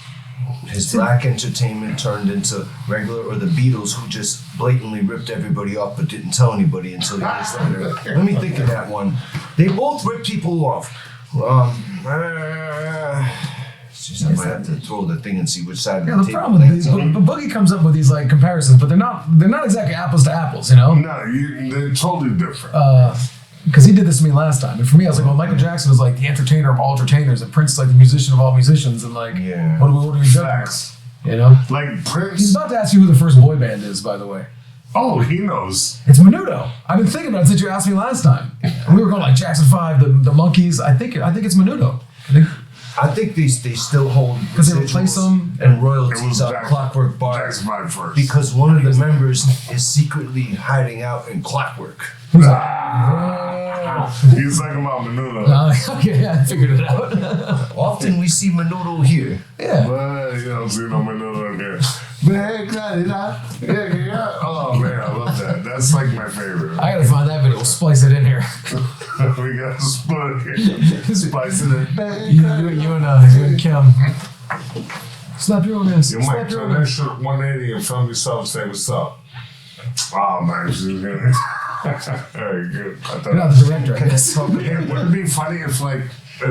black entertainment turned into regular, or the Beatles who just blatantly ripped everybody off but didn't tell anybody until years later. Let me think of that one. They both ripped people off. I might have to throw the thing and see which side Yeah, of the the table problem with lands these, on. but Boogie comes up with these like comparisons, but they're not exactly apples to apples, No, they're totally different. Because he did this to me last time, and for me, I was like, well, Michael Jackson is like the entertainer of all entertainers, and Prince is like the musician of all musicians, and like, Yeah. what are we judging? Facts. Like He's Prince. about to ask you who the first boy band is, by the way. Oh, he knows. It's Menudo. I've been thinking about it since you asked me last time. And we were going like Jackson 5, the Monkees. I think it's Menudo. I think I think they still hold Because they replace them and It royalties was on Jack- Clockwork Bar Jack's vibe first. because one of the members is secretly hiding out in Clockwork. Who's that? He's talking about Menudo. Okay, yeah, I figured it out. Often we see Menudo here. Yeah. But you don't see no Menudo in here. Man, cut it out. Yeah. Oh man, I love that. That's like my favorite. I gotta find that video. We'll splice it in here. We got to split it. Spice it in. You and Kim. Slap your own ass. You might Slap your turn own that ass. shit 180 and film yourself and say what's up. Oh man, she's gonna. Very good. I thought You're not the director, I guess. Wouldn't it be funny if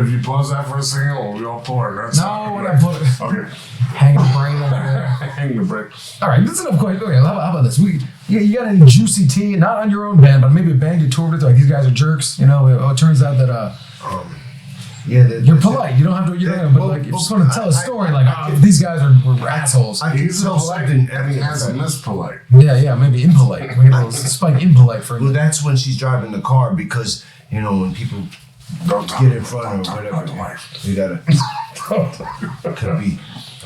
you pause that for a second or we all pour it? That's No, we're not putting it. Okay. Hang the brain over there. Hang the break. All right, that's enough. Okay, how about this? You got any juicy tea? Not on your own band, but maybe a band you toured with. Like these guys are jerks. You know, it turns out that you're polite. You don't have to. You don't. But like, you just want to tell a story. Like, these guys were assholes. I can He's tell polite something. and he has a mispolite. Yeah, maybe impolite. We get a little spike impolite for Well, him. that's when she's driving the car because when people Don't talk get in front don't or talk about the whatever, wife. you gotta could be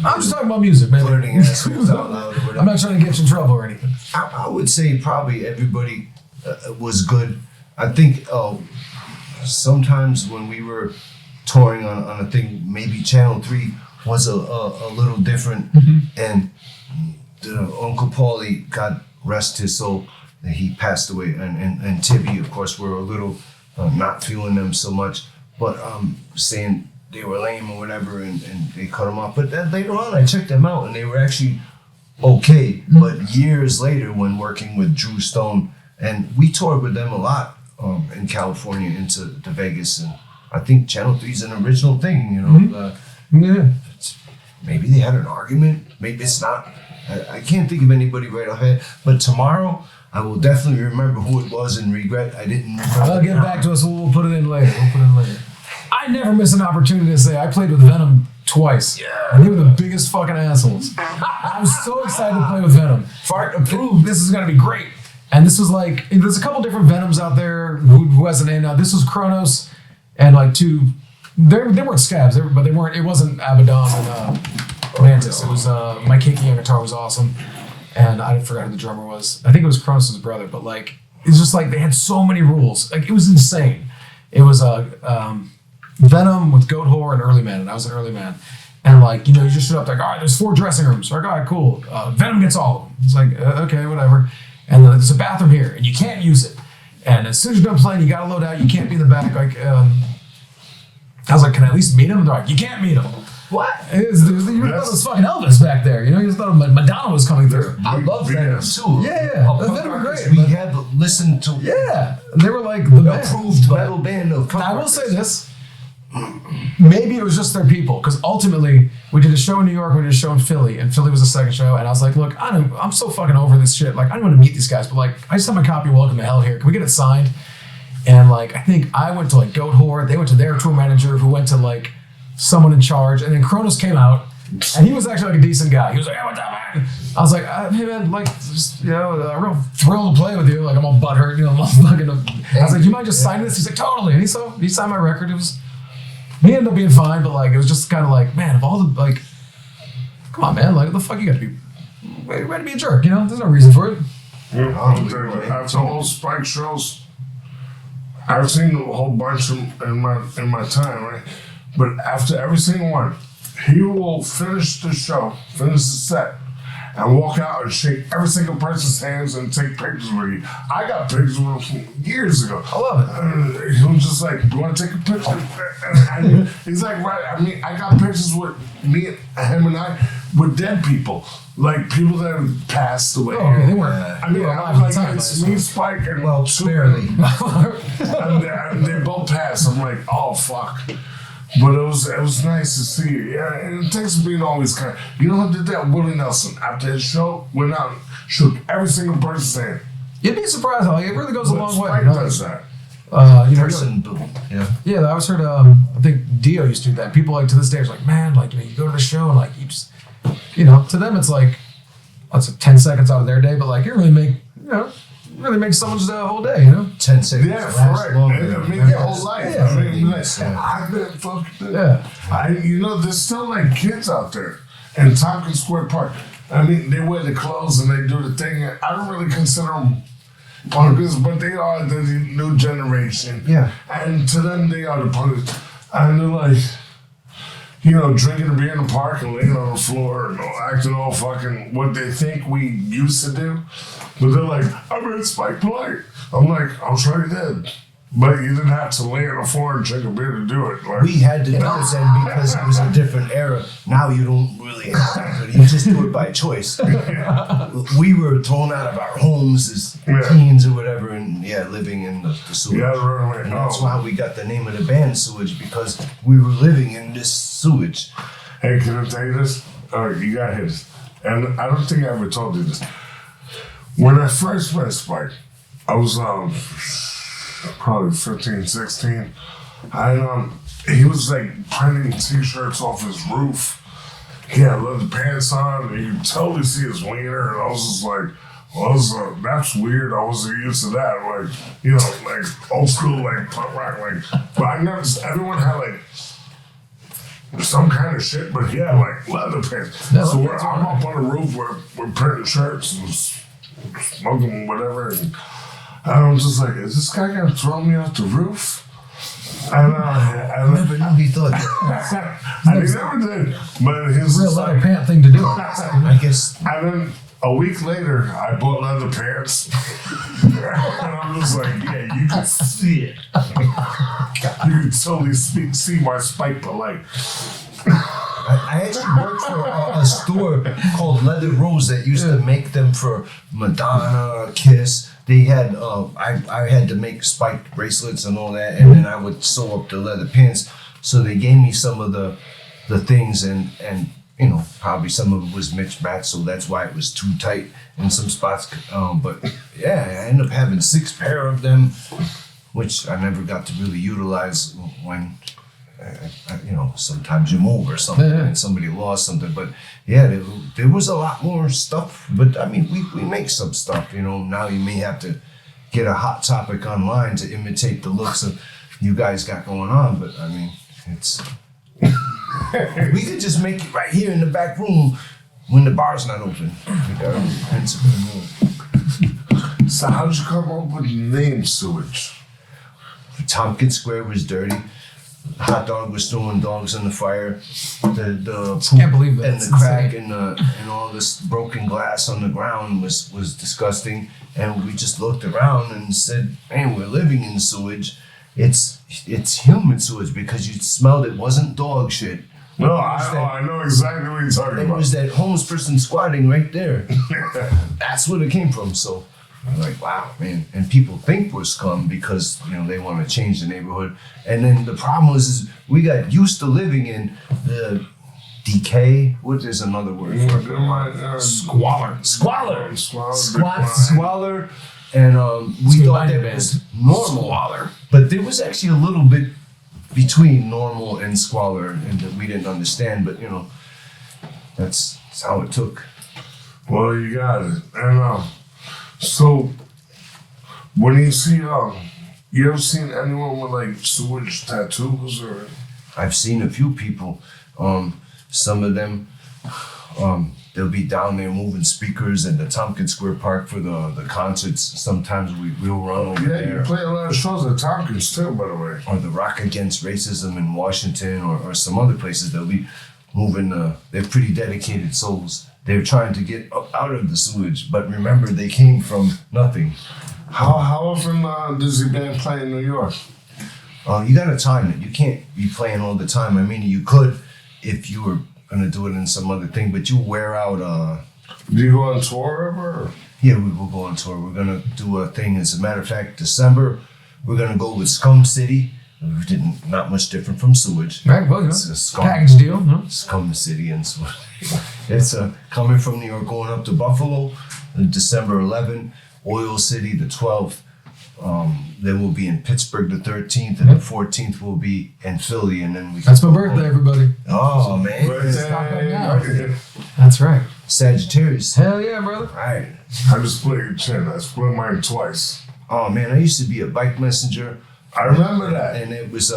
I'm just talking about music, man. flirting assholes out loud or whatever. I'm not trying to get you in trouble or anything. I would say probably everybody was good. I think sometimes when we were touring on a thing, maybe Channel 3 was a little different. And Uncle Paulie, God rest his soul, he passed away. And Tibby, of course, were a little not feeling them so much, but saying they were lame or whatever, and they cut them off. But then later on, I checked them out, and they were actually okay. But years later, when working with Drew Stone, and we toured with them a lot in California into Vegas, and I think Channel 3 is an original thing, Yeah. Maybe they had an argument. Maybe it's not. I can't think of anybody right offhand. But tomorrow, I will definitely remember who it was and regret I didn't remember. I'll get back to us. We'll put it in later. I never miss an opportunity to say I played with Venom twice. Yeah. And they were the biggest fucking assholes. I was so excited to play with Venom. Fart approved. This is gonna be great. And this was like, there's a couple different Venoms out there who has a name now. This was Kronos and like two. They weren't scabs, but they weren't. It wasn't Abaddon and Mantis. It was Mike Hickey on guitar was awesome, and I forgot who the drummer was. I think it was Kronos' brother. But like, it's just like they had so many rules. Like it was insane. It was Venom with Goat Whore and Early Man, and I was an Early Man. And like, you just showed up like, all right, there's 4 dressing rooms. Like, all right, cool. Venom gets all of them. It's like, okay, whatever. And then there's a bathroom here, and you can't use it. And as soon as you're done playing, you gotta load out. You can't be in the back. Like, I was like, can I at least meet him? And they're like, you can't meet him. What? You thought it was fucking Elvis back there. You just thought Madonna was coming through. I love Venom too. Yeah, Venom were great. We had listened to They were like the approved metal band of. I will say this. Maybe it was just their people, because ultimately we did a show in New York, we did a show in Philly, and Philly was the second show, and I was like, look, I'm so fucking over this shit. Like, I don't want to meet these guys, but like, I just have my copy of Welcome to Hell here. Can we get it signed? And like, I think I went to like Goat Whore, they went to their tour manager, who went to like someone in charge, and then Kronos came out, and he was actually like a decent guy. He was like, hey, what's up, man? I was like, hey man, like, just, real thrilled to play with you. Like, I'm all butthurt, I'm all fucking. I was like, you mind just signing this? He's like, totally. And he signed my record. He ended up being fine, but like, it was just kind of like, man, of all the, like, come on, man, like, what the fuck you gotta be, why to be a jerk, There's no reason for it. After all Spike shows, I've seen a whole bunch of them in my time, right? But after every single one, he will finish the show, finish the set, and walk out and shake every single person's hands and take pictures with you. I got pictures with him years ago. I love it. He was just like, you want to take a picture? And he's like, right. I mean, I got pictures with him and I with dead people. Like people that have passed away. Oh, okay, they weren't. I mean, I'm like, it's me, Spike, and barely. and they both passed. I'm like, oh fuck. But it was nice to see you. Yeah, and it takes being always kind. You know who did that? Willie Nelson. After his show, went out and shook every single person's hand. You'd be surprised how it really goes a long way. Spike does that. Yeah, I always heard. I think Dio used to do that. People like to this day are like, man, like you go to the show and like you just, to them it's like, that's 10 seconds out of their day, but like you really make, really makes someone's whole day, you know? 10 seconds. Yeah, lasts correct. longer. I mean, your whole life. Yeah. I mean, like, Yeah. I've been fucking. Yeah. You know, there's still like kids out there in Tompkins Square Park. I mean, they wear the clothes and they do the thing. And I don't really consider them punkers, but they are the new generation. Yeah. And to them, they are the punkers. And they're like, you know, drinking a beer in the park and laying on the floor and acting all fucking what they think we used to do. But they're like, I made Spike play. I'm like, I'm sure you did. But you didn't have to lay on the floor and drink a beer to do it. Like, We had to do it then because it was a different era. Now you don't really have to. You just do it by choice. We were thrown out of our homes as teens or whatever, and living in the sewage. yeah, right. And that's why we got the name of the band Sewage, because we were living in this sewage. Hey, can I tell you this? All right, you got his. And I don't think I ever told you this. When I first met Spike, I was probably 15, 16. And he was like printing t-shirts off his roof. He had leather pants on, and you could totally see his wiener. And I was just like, well, that's weird. I wasn't used to that. Like, you know, like old school, like punk rock. Like, but I noticed everyone had like some kind of shit, but he had like leather pants. Yeah, so leather I'm up on the roof, we're printing shirts and smoking whatever. And I'm just like, is this guy gonna throw me off the roof? And I never knew he thought that. I never did. But his Real just leather like, pant thing to do. I guess and then a week later, I bought leather pants. And I'm just like, yeah, you can see it. You can totally see my Spike polite. I actually worked for a store called Leather Rose that used to make them for Madonna, Kiss. They had I had to make spiked bracelets and all that, and then I would sew up the leather pins. So they gave me some of the things, and you know, probably some of it was mismatched, so that's why it was too tight in some spots. But yeah, I ended up having 6 pair of them, which I never got to really utilize when. You know, sometimes you move or something and somebody lost something, but yeah, there was a lot more stuff. But I mean, we make some stuff, you know. Now you may have to get a hot topic online to imitate the looks of you guys got going on, but I mean, it's we could just make it right here in the back room when the bar's not open. We got So how'd you come up with the name Sewage? Tompkins Square was dirty. Hot dog was throwing dogs in the fire. The poop Can't believe that. and It's the crack insane. and all this broken glass on the ground was disgusting. And we just looked around and said, "Man, we're living in sewage. It's human sewage because you smelled it wasn't dog shit. No, I know exactly what you're talking It about. was that homeless person squatting right there. That's where it came from. So." I'm like, wow, man. And people think we're scum because, you know, they want to change the neighborhood. And then the problem was is we got used to living in the decay. What is another word for it? Squalor. Squalor. Squalor. Squalor. And we thought that was normal. Squalor. But there was actually a little bit between normal and squalor and that we didn't understand. But, you know, that's how it took. Well, you got it. And so when you see you ever seen anyone with like sewage tattoos or? I've seen a few people. Some of them, they'll be down there moving speakers at the Tompkins Square Park for the concerts. Sometimes we'll run over Yeah, there. you play a lot of shows at Tompkins too, by the way. Or the Rock Against Racism in Washington or some other places. They'll be moving. They're pretty dedicated souls. They're trying to get out of the sewage, but remember, they came from nothing. How often does the band play in New York? You got to time it. You can't be playing all the time. I mean, you could if you were going to do it in some other thing, but you wear out. Do you go on tour ever? Or? Yeah, we will go on tour. We're going to do a thing. As a matter of fact, December, we're going to go with Scum City. Not much different from Sewage. Right, well, you know, It's a scum, package deal. No? Scum City and Sewage. It's coming from New York, going up to Buffalo, December 11th, Oil City the 12th. Then we'll be in Pittsburgh the 13th, and the 14th we'll be in Philly, and then we. That's my birthday, everybody. Oh man! Stop right now. That's right. Sagittarius. Hell yeah, brother. Right. I just split your chin. I split mine twice. Oh man, I used to be a bike messenger. I remember that. And it was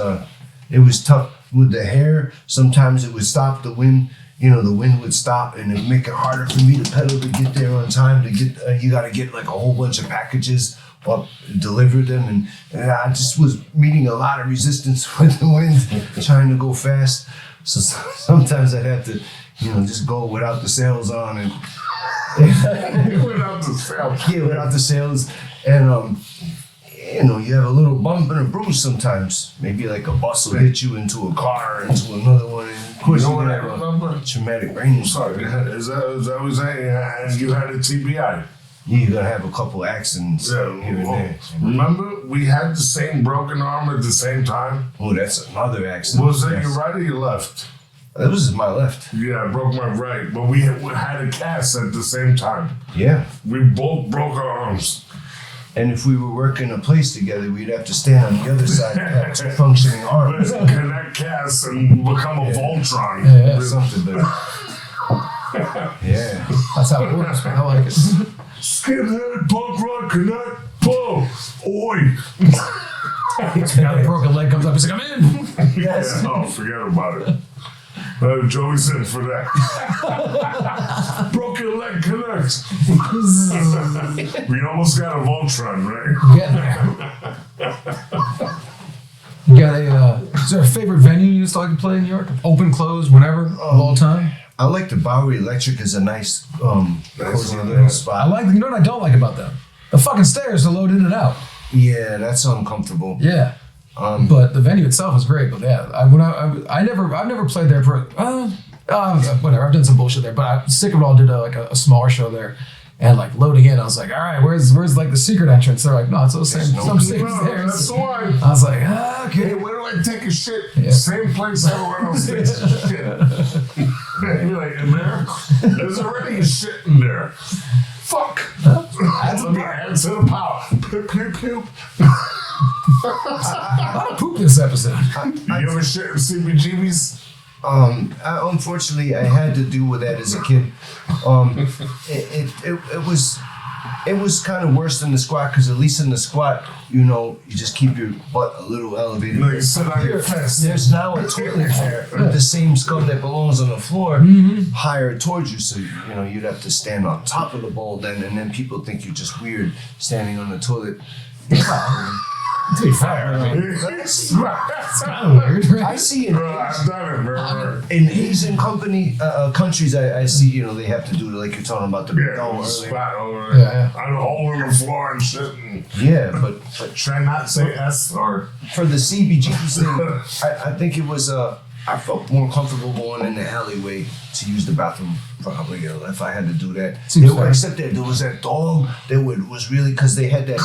tough with the hair. Sometimes it would stop the wind. You know, the wind would stop and it'd make it harder for me to pedal to get there on time. To get, you got to get like a whole bunch of packages up, deliver them, and I just was meeting a lot of resistance with the wind, trying to go fast. So sometimes I'd have to, just go without the sails on and Without the sail. yeah, without the sails, and you have a little bump and a bruise sometimes. Maybe like a bus will hit you into a car, into another one, and of course You know you what I have a remember? traumatic brain. Sorry, is that what saying? And you had a TBI. You're gonna have a couple accidents Yeah. here and there. Remember, we had the same broken arm at the same time. Oh, that's another accident. Was that Yes. your right or your left? That was my left. Yeah, I broke my right, but we had a cast at the same time. Yeah. We both broke our arms. And if we were working a place together, we'd have to stand on the other side and have two functioning arms. Connect cast and become a Voltron. Yeah. Something like Yeah. That's how it works, man. I like it. Skinhead, punk rock, connect, pull. Oi. Now the broken leg comes up. He's like, I'm in. Yes. Yeah, oh, forget about it. Joey's in for that. Broken leg connect. We almost got a Voltron, right? Getting there. You got is there a favorite venue you used to like to play in New York? Open, closed, whenever, of all time? I like the Bowery Electric as a nice, cozy one, little yeah. spot. You know what I don't like about them? The fucking stairs are loaded in and out. Yeah, that's uncomfortable. Yeah. But the venue itself is great. But yeah, I've never played there for whatever. I've done some bullshit there, but I'm sick of it all. Did a smaller show there, and like loading in, I was like, all right, where's like the secret entrance? They're like, no, it's those same No, stairs. that's the one. I was like, Hey, okay. where do I take a shit? Yeah. Same place everyone else takes a shit. You're like, in there? There's already a shit in there. Fuck. Let me add to the power. Pew, pew, pew. A lot of poop this episode. You ever shit in CBGBs? Unfortunately, I had to deal with that as a kid. It was kind of worse than the squat because at least in the squat, you just keep your butt a little elevated. No, you sit on your fence. There's now a toilet there with the same scum that belongs on the floor higher towards you, so you'd have to stand on top of the bowl then, and then people think you're just weird standing on the toilet. To be fair, I mean, it's kind of weird, right? I see it. Bro, I've done it, bro. In Asian countries, I see, they have to do like you're talking about the Yeah, McDonald's. spot over Yeah, there. On a hole in the floor and shit. And Yeah, but try not to say S or. for the CBGB thing, I think it was I felt more comfortable going in the alleyway to use the bathroom. Probably if I had to do that. Seems fair. Except that there was that dog that was really because they had the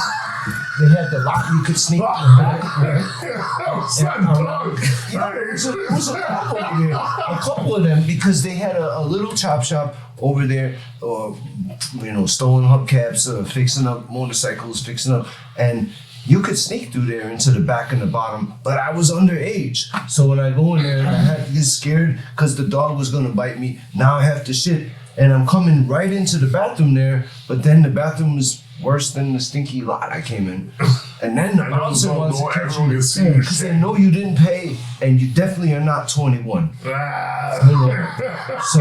lock you could sneak in the back. It's not dog. It was a couple over there. A couple of them because they had a little chop shop over there, stolen hubcaps, fixing up motorcycles, and you could sneak through there into the back and the bottom, but I was underage. So when I go in there, I had to get scared because the dog was gonna bite me. Now I have to shit, and I'm coming right into the bathroom there, but then the bathroom was worse than the stinky lot I came in. And then the bouncer wants to catch everyone you can see your because they know you didn't pay, and you definitely are not 21. So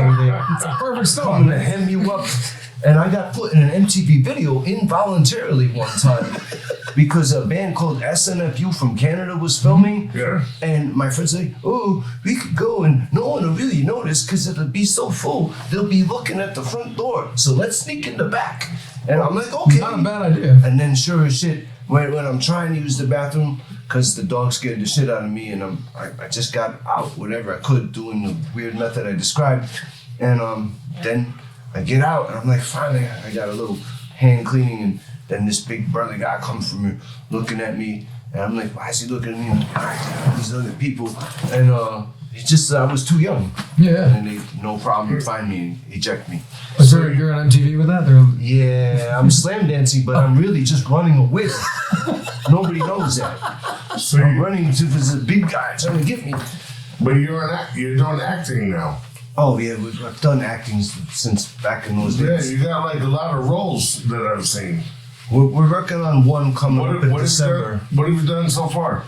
It's a perfect I'm storm. gonna hem you up. And I got put in an MTV video involuntarily one time because a band called SNFU from Canada was filming. Yeah. And my friends like, oh, we could go and no one will really notice because it'll be so full. They'll be looking at the front door. So let's sneak in the back. And I'm like, okay. Not a bad idea. And then sure as shit, when I'm trying to use the bathroom, because the dog scared the shit out of me, and I just got out whatever I could doing the weird method I described. And then I get out and I'm like, finally, I got a little hand cleaning, and then this big burly guy comes from me, looking at me, and I'm like, why is he looking at me? He's looking at people, and it's just I was too young, Yeah. and they no problem find me and eject me. But you're on MTV with that? They're, Yeah, I'm slam dancing, but I'm really just running a whip. Nobody knows that. So I'm running to this big guy trying to get me. but you're doing acting now. Oh yeah, I've done acting since back in those Yeah, days. you got like a lot of roles that I've seen. We're working on one coming up in What December. have you done so far?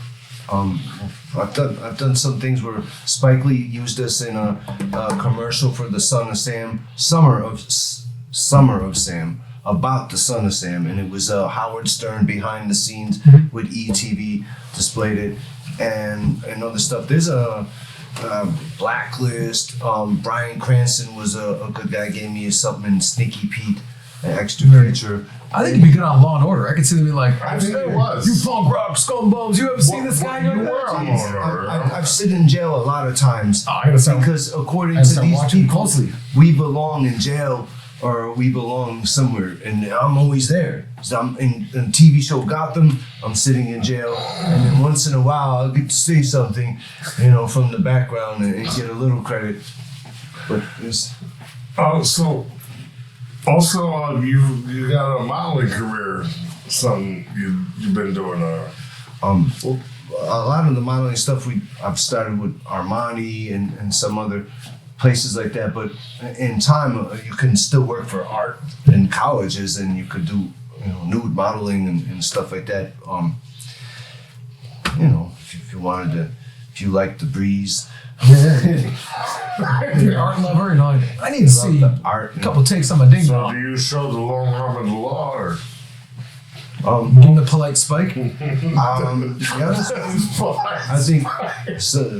I've done some things where Spike Lee used us in a commercial for the Son of Sam, Summer of Sam, about the Son of Sam, and it was Howard Stern behind the scenes with ETV displayed it, and other stuff. There's a Blacklist. Bryan Cranston was a good guy. Gave me something in Sneaky Pete, an extra feature. I think you'd be good on Law and Order. I could see them be like, I think it was. You punk rock scumbombs. You ever seen this guy? You were on Law and Order. I've sit in jail a lot of times I gotta start- because according I gotta to start these watching people, closely. we belong in jail or we belong somewhere, and I'm always there. So I'm in TV show Gotham. I'm sitting in jail, and then once in a while I'll get to say something, from the background and get a little credit. But it's So, also, you got a modeling career, something you've been doing. a lot of the modeling stuff I've started with Armani and some other places like that, but in time you can still work for art in colleges and you could do nude modeling and stuff like that. If you wanted to, if you like the breeze, If you're an art lover, and I need to see the art. a couple takes on my ding So, dong. do you show the long arm of the law, or? Give him the polite spike. To be honest with you, I think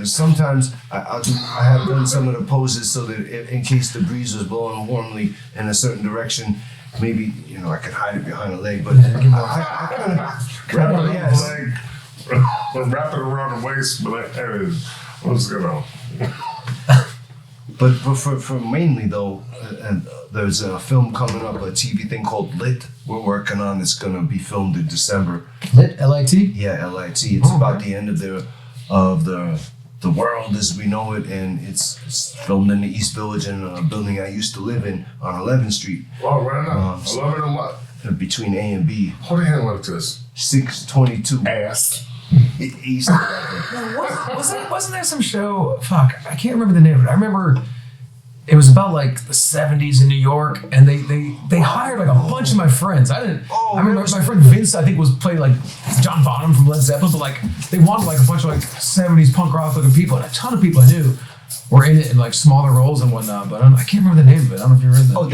sometimes I have done some of the poses so that in case the breeze was blowing warmly in a certain direction, maybe I could hide it behind a leg. But Wrap it around the leg, wrap it around the waist, but hey, what's going on? But for mainly though, there's a film coming up, a TV thing called Lit. We're working on. It's gonna be filmed in December. Lit, L-I-T? Yeah, LIT. It's about the end of the world as we know it, and it's filmed in the East Village in a building I used to live in on 11th Street. Oh, right now. 11 and what? Between A and B. Hold your hand like this. 622 Ass. East. Wasn't there some show? Fuck, I can't remember the name of it. I remember it was about like the 70s in New York, and they hired like a bunch of my friends. I remember my friend Vince, I think, played like John Bonham from Led Zeppelin, but like they wanted like a bunch of like 70s punk rock looking people, and a ton of people I knew were in it in like smaller roles and whatnot. But I can't remember the name of it. I don't know if you read that. Oh,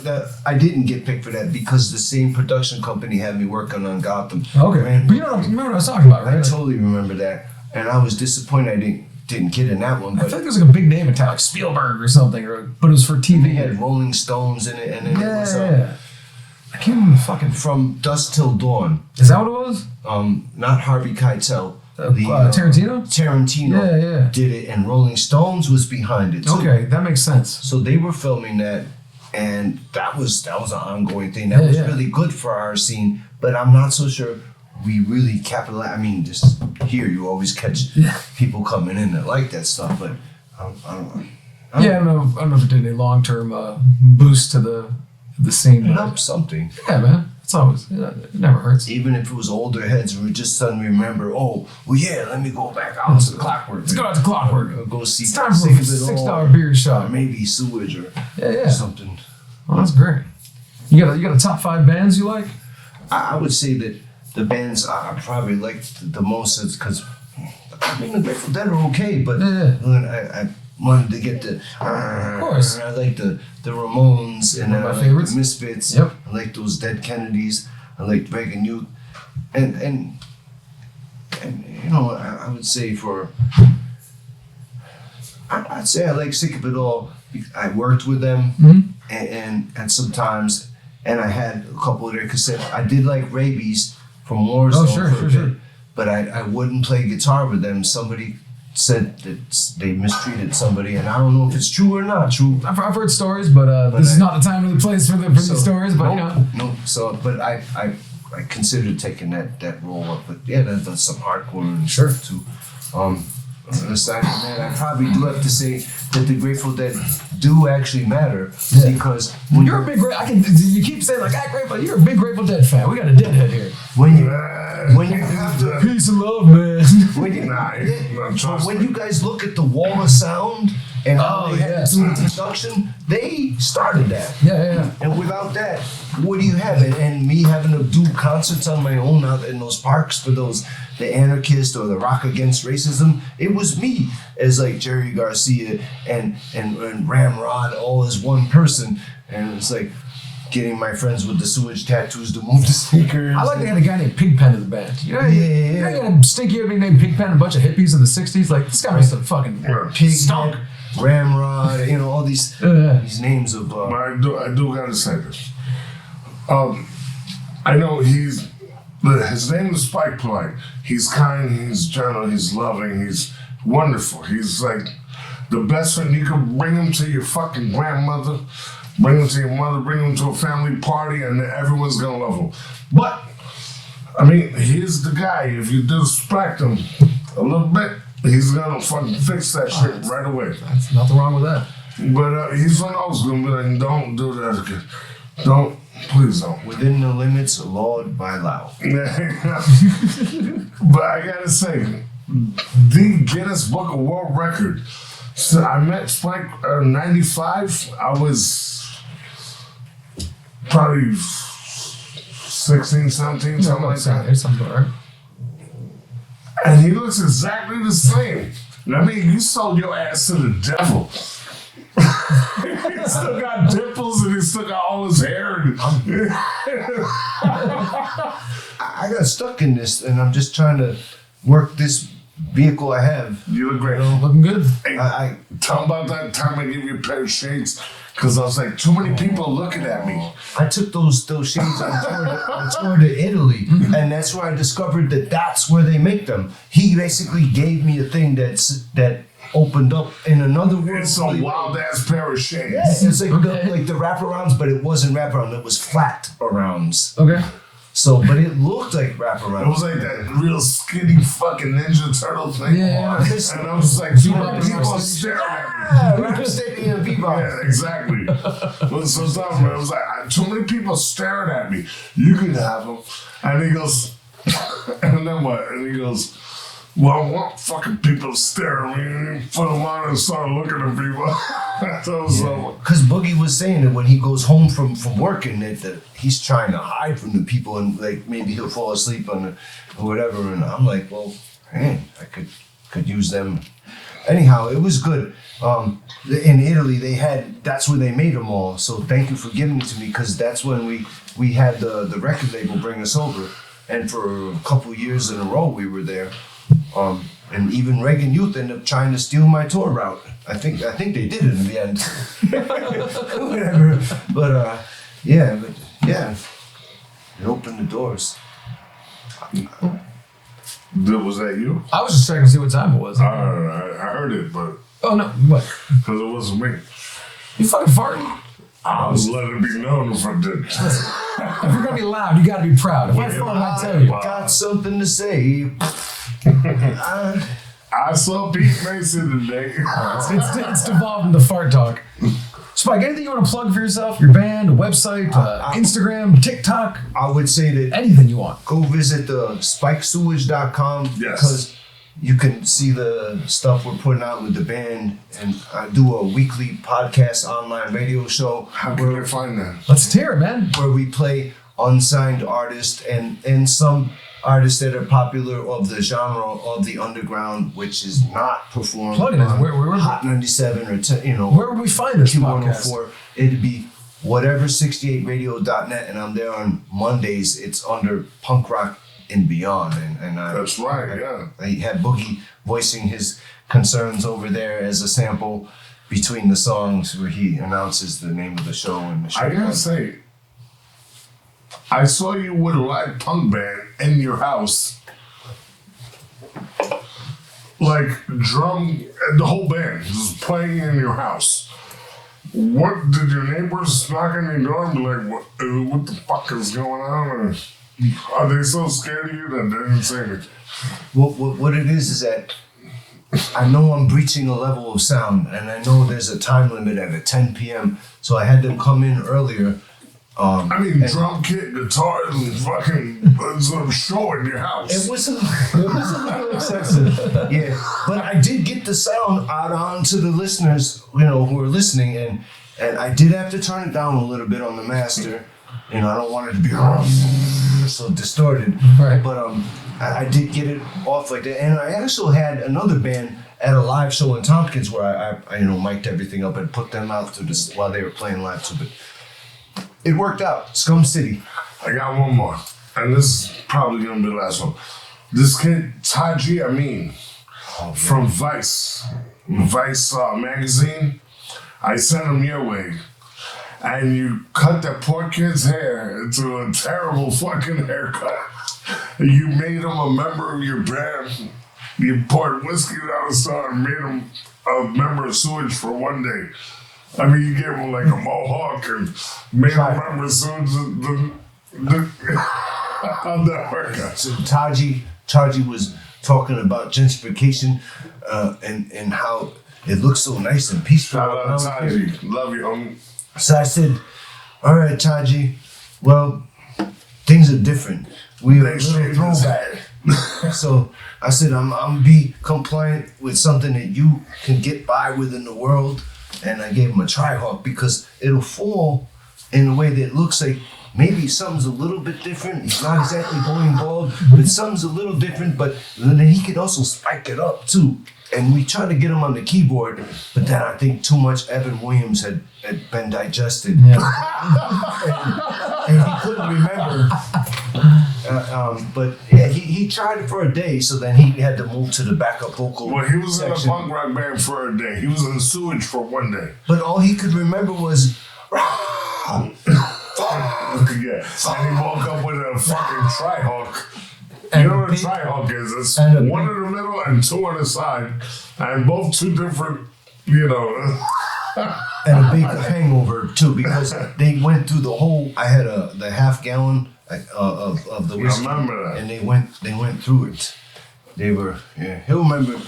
that I didn't get picked for that because the same production company had me working on Gotham. Okay, but you remember what I was talking about, right? I totally remember that, and I was disappointed I didn't get in that one. I But feel like there's like a big name in town, like Spielberg or something, but it was for TV. they had Rolling Stones in it, and then it was Yeah. I can't remember the fucking. From Dusk Till Dawn. Is that what it was? Not Harvey Keitel. Tarantino? Tarantino did it, and Rolling Stones was behind it too. Okay, that makes sense. So they were filming that, and that was an ongoing thing. That was really good for our scene, but I'm not so sure we really capitalize. I mean, just here you always catch people coming in that like that stuff, but I don't know. I don't know if it did any long-term boost to the scene. It But helps something. yeah, man, it's always it never hurts. Even if it was older heads, we just suddenly remember, let me go back out to the Clockwork. Let's go out to Clockwork. Go see. It's time for a Save It All, $6 beer shot. or maybe Sewage or Yeah. something. Oh, that's great. You got a top 5 bands you like? I would say that the bands I probably liked the most is because the Grateful Dead are okay, but I wanted to get the. Of course. I like the Ramones and One of my I like favorites. the Misfits. Yep. I like those Dead Kennedys. I like Reagan Youth, and I would say I'd say I like Sick of It All. I worked with them, and sometimes, and I had a couple of their cassettes. I did like Rabies from Warzone Sure. but I wouldn't play guitar with them. Somebody said that they mistreated somebody, and I don't know if it's true or not true. I've heard stories, but this is not the time or the place for the stories. But no. So, but I considered taking that role up. But yeah, that's some hardcore and stuff too. Aside from that, I probably do have to say that the Grateful Dead do actually matter because when you're a big you keep saying like Grateful, you're a big Grateful Dead fan. We got a Deadhead here. when you have to Peace and love, man. when you guys look at the wall of sound and how Oh, they had yeah. to do the production. They started that. Yeah. And without that, what do you have? And me having to do concerts on my own out in those parks for the anarchists or the Rock Against Racism, it was me as like Jerry Garcia and Ramrod all as one person. And it's like getting my friends with the Sewage tattoos to move the speakers. I like they had a guy named Pigpen in the band. You know, Yeah. you had a stinky opening named Pigpen, a bunch of hippies in the 60s. Like, this guy must have fucking stunk. Ramrod, all these names of. But I do gotta say this. I know his name is Spike Polite. He's kind, he's gentle, he's loving, he's wonderful. He's like the best friend. You can bring him to your fucking grandmother, bring him to your mother, bring him to a family party, and everyone's gonna love him. But I mean, he's the guy. If you disrespect him a little bit, he's gonna fucking fix that shit right away. That's nothing wrong with that. But he's one of those gonna be like, don't do that again. Don't, please don't. Within the limits allowed by law. But I gotta say, the Guinness Book of World Record. So I met Spike 95. I was probably 16, 17, something like that. There's something, right? And he looks exactly the same. I mean, you sold your ass to the devil. He still got dimples and he still got all his hair. I got stuck in this, and I'm just trying to work this vehicle I have. You look great. Looking good. Hey, tell about that time I gave you a pair of shades, because I was like, too many people looking at me. I took those shades on tour to Italy, and that's where I discovered that's where they make them. He basically gave me a thing that opened up in another world. It's a wild ass pair of shades. Yeah, it's like the wraparounds, but it wasn't wraparound. It was flat arounds. Okay. So, but it looked like It wraparound. was like that real skinny fucking Ninja Turtle thing. Yeah. And I was like, too many people staring at me. Rapper Stadium and Bebop. Yeah, exactly. So dumb, man. It was like, too many people staring at me. You can have them. And he goes, and then what? And he goes, well, I want fucking people to stare at me. And he put them on and started looking at people. So, Because Boogie was saying that when he goes home from working, that he's trying to hide from the people, and like maybe he'll fall asleep or whatever. And I'm like, well, man, I could use them. Anyhow, it was good. In Italy, that's where they made them all. So thank you for giving it to me, because that's when we had the record label bring us over, and for a couple years in a row we were there. And even Reagan Youth ended up trying to steal my tour route. I think they did it in the end. Whatever. But yeah, it opened the doors. was that you? I was just checking to see what time it was. I heard it, but Oh, no. What? because it wasn't me. You fucking farting? I was letting it be known if I did. If you're gonna be loud, you gotta be proud. If I fart, I tell you. Got something to say. I saw Pete Macy today. It's devolved into fart talk. Spike, anything you want to plug for yourself? Your band, a website, Instagram, TikTok? I would say that Anything you want. go visit the spikesewage.com, Yes. because you can see the stuff we're putting out with the band, and I do a weekly podcast online radio show How can you find that? Let's hear it, man. where we play unsigned artists and some artists that are popular of the genre of the underground, which is not performed Plug it in. on Where- Hot 97 or Where would we find this podcast? Q104. It'd be whatever 68radio.net, and I'm there on Mondays. It's under Punk Rock and Beyond, and That's right, yeah. I had Boogie voicing his concerns over there as a sample between the songs, where he announces the name of the show and the show. I gotta say, I saw you with a live punk band in your house. Like drum, the whole band was playing in your house. What did your neighbors knock on your door and be like, what the fuck is going on? Or are they so scared of you that they didn't say anything? What it is that I know I'm breaching a level of sound, and I know there's a time limit at 10 p.m. So I had them come in earlier I mean, drum kit, guitars, and fucking some show in your house. It was a little excessive, yeah. But I did get the sound out onto the listeners, who were listening, and I did have to turn it down a little bit on the master. I don't want it to be so distorted. Right. But I did get it off like that, and I also had another band at a live show in Tompkins where I mic'd everything up and put them out to this while they were playing live too. But it worked out. Scum City. I got one more, and this is probably gonna be the last one. This kid Taji Amin from Vice magazine. I sent him your way, and you cut that poor kid's hair into a terrible fucking haircut. You made him a member of your band. You poured whiskey down the store and made him a member of Sewage for one day. I mean, you gave him like a mohawk and made him a member of Sewage. On that haircut. So Taji was talking about gentrification and how it looks so nice and peaceful. Shout out Taji. Love you, homie. So I said, all right, Taji, well, things are different. We are a little throwback. So I said, I'm be compliant with something that you can get by with in the world. And I gave him a tri-hawk because it'll fall in a way that looks like maybe something's a little bit different. He's not exactly going bald, but something's a little different. But then he could also spike it up too. And we tried to get him on the keyboard, but then I think too much Evan Williams had been digested. Yeah. and he couldn't remember. But yeah, he tried it for a day, so then he had to move to the backup vocal. Well, he was section. in a punk rock band for a day. He was in Sewage for one day. But all he could remember was, yeah. And he woke up with a fucking tri-hawk. You know what a tri-hawk is? It's one in the middle and two on the side, and both two different, and a big hangover too, because they went through the whole. I had the half gallon of the whiskey, I remember that. And they went through it. They were he'll remember.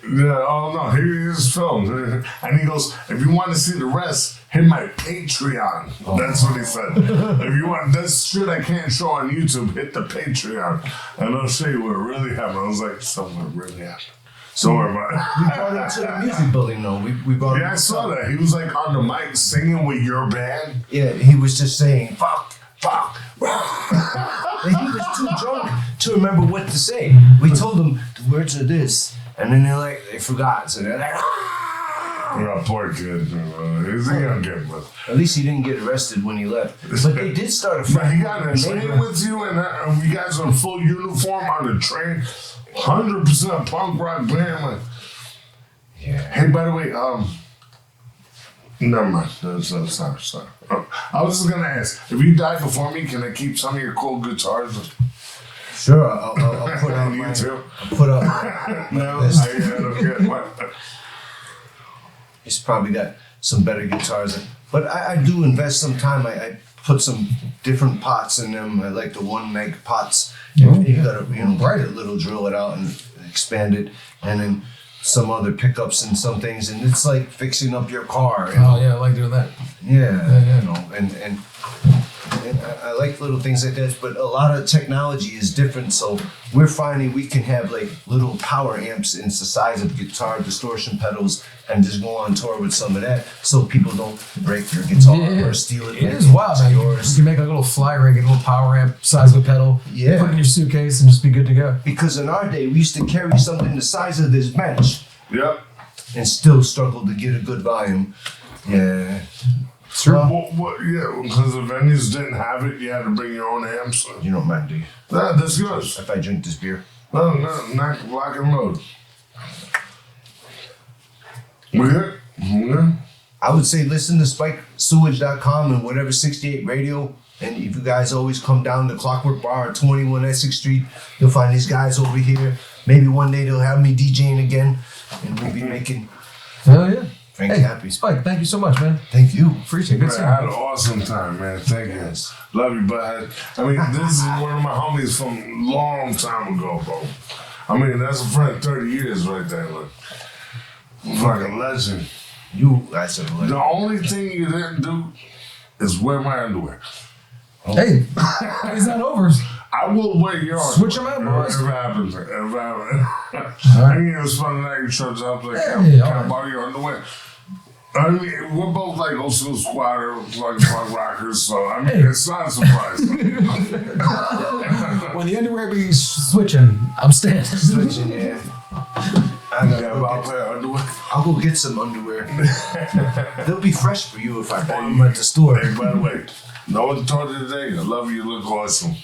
Yeah, oh no, here is filmed. And he goes, if you want to see the rest, hit my Patreon. That's what he said. If you want, that's shit I can't show on YouTube, hit the Patreon. And I'll show you what really happened. I was like, something really happened. Don't worry about it. We brought him to the music building though. We brought him. Yeah, I saw that. He was like on the mic singing with your band. Yeah, he was just saying, fuck. And he was too drunk to remember what to say. We told him the words are this. And then they forgot. So they're like, Yeah, poor kid. He's a young kid, but at least he didn't get arrested when he left. But they did start a he fight. got in a train with you, and you guys in full uniform on the train. 100% punk rock band. Like, Yeah. hey, by the way, never mind. Sorry. I was just gonna ask, if you die before me, can I keep some of your cool guitars? Sure, I'll put out You my. too? I'll put up. No, I don't get what. He's probably got some better guitars, but I do invest some time. I put some different pots in them. I like the 1 meg pots. You gotta write a little, drill it out and expand it, and then some other pickups and some things, and it's like fixing up your car. Oh yeah, I like doing that. Yeah. And I like little things like that, but a lot of technology is different, so we're finding we can have like little power amps in the size of guitar distortion pedals and just go on tour with some of that so people don't break your guitar or steal it. It is wild, man. Yours. You can make a little fly rig and a little power amp size of a pedal. Yeah. Put it in your suitcase and just be good to go. Because in our day, we used to carry something the size of this bench Yep. and still struggle to get a good volume. Yeah. True. Yeah, because the venues didn't have it, you had to bring your own amps. You don't mind, do you? Nah, that's good. If I drink this beer. No, not lock and load. We good? Yeah. I would say listen to SpikeSewage.com and whatever 68 radio. And if you guys always come down to Clockwork Bar at 21 Essex Street, you'll find these guys over here. Maybe one day they'll have me DJing again, and we'll be making Hell yeah. Frank Hey, happy. Spike, thank you so much, man. Thank you. Appreciate it. Good Man, seeing I had you. an awesome time, man. Thank you. Love you, bud. I mean, this is one of my homies from a long time ago, bro. I mean, that's a friend 30 years right there. Look. Fucking legend. I said The only thing you didn't do is wear my underwear. Hey, it's not over. I will wait yours. Switch them out, boys. If it happens. I mean, it was fun night in church. I was like, Yeah, can I all right. borrow your underwear? I mean, we're both like old school squatter, like punk rockers, so I mean, it's not a surprise. When the underwear be switching, I'm staying. Switching, yeah. Underwear. I'll go get some underwear. They'll be fresh for you if I buy them at the store. Hey, by the way, no one told you today, I love you, you look awesome.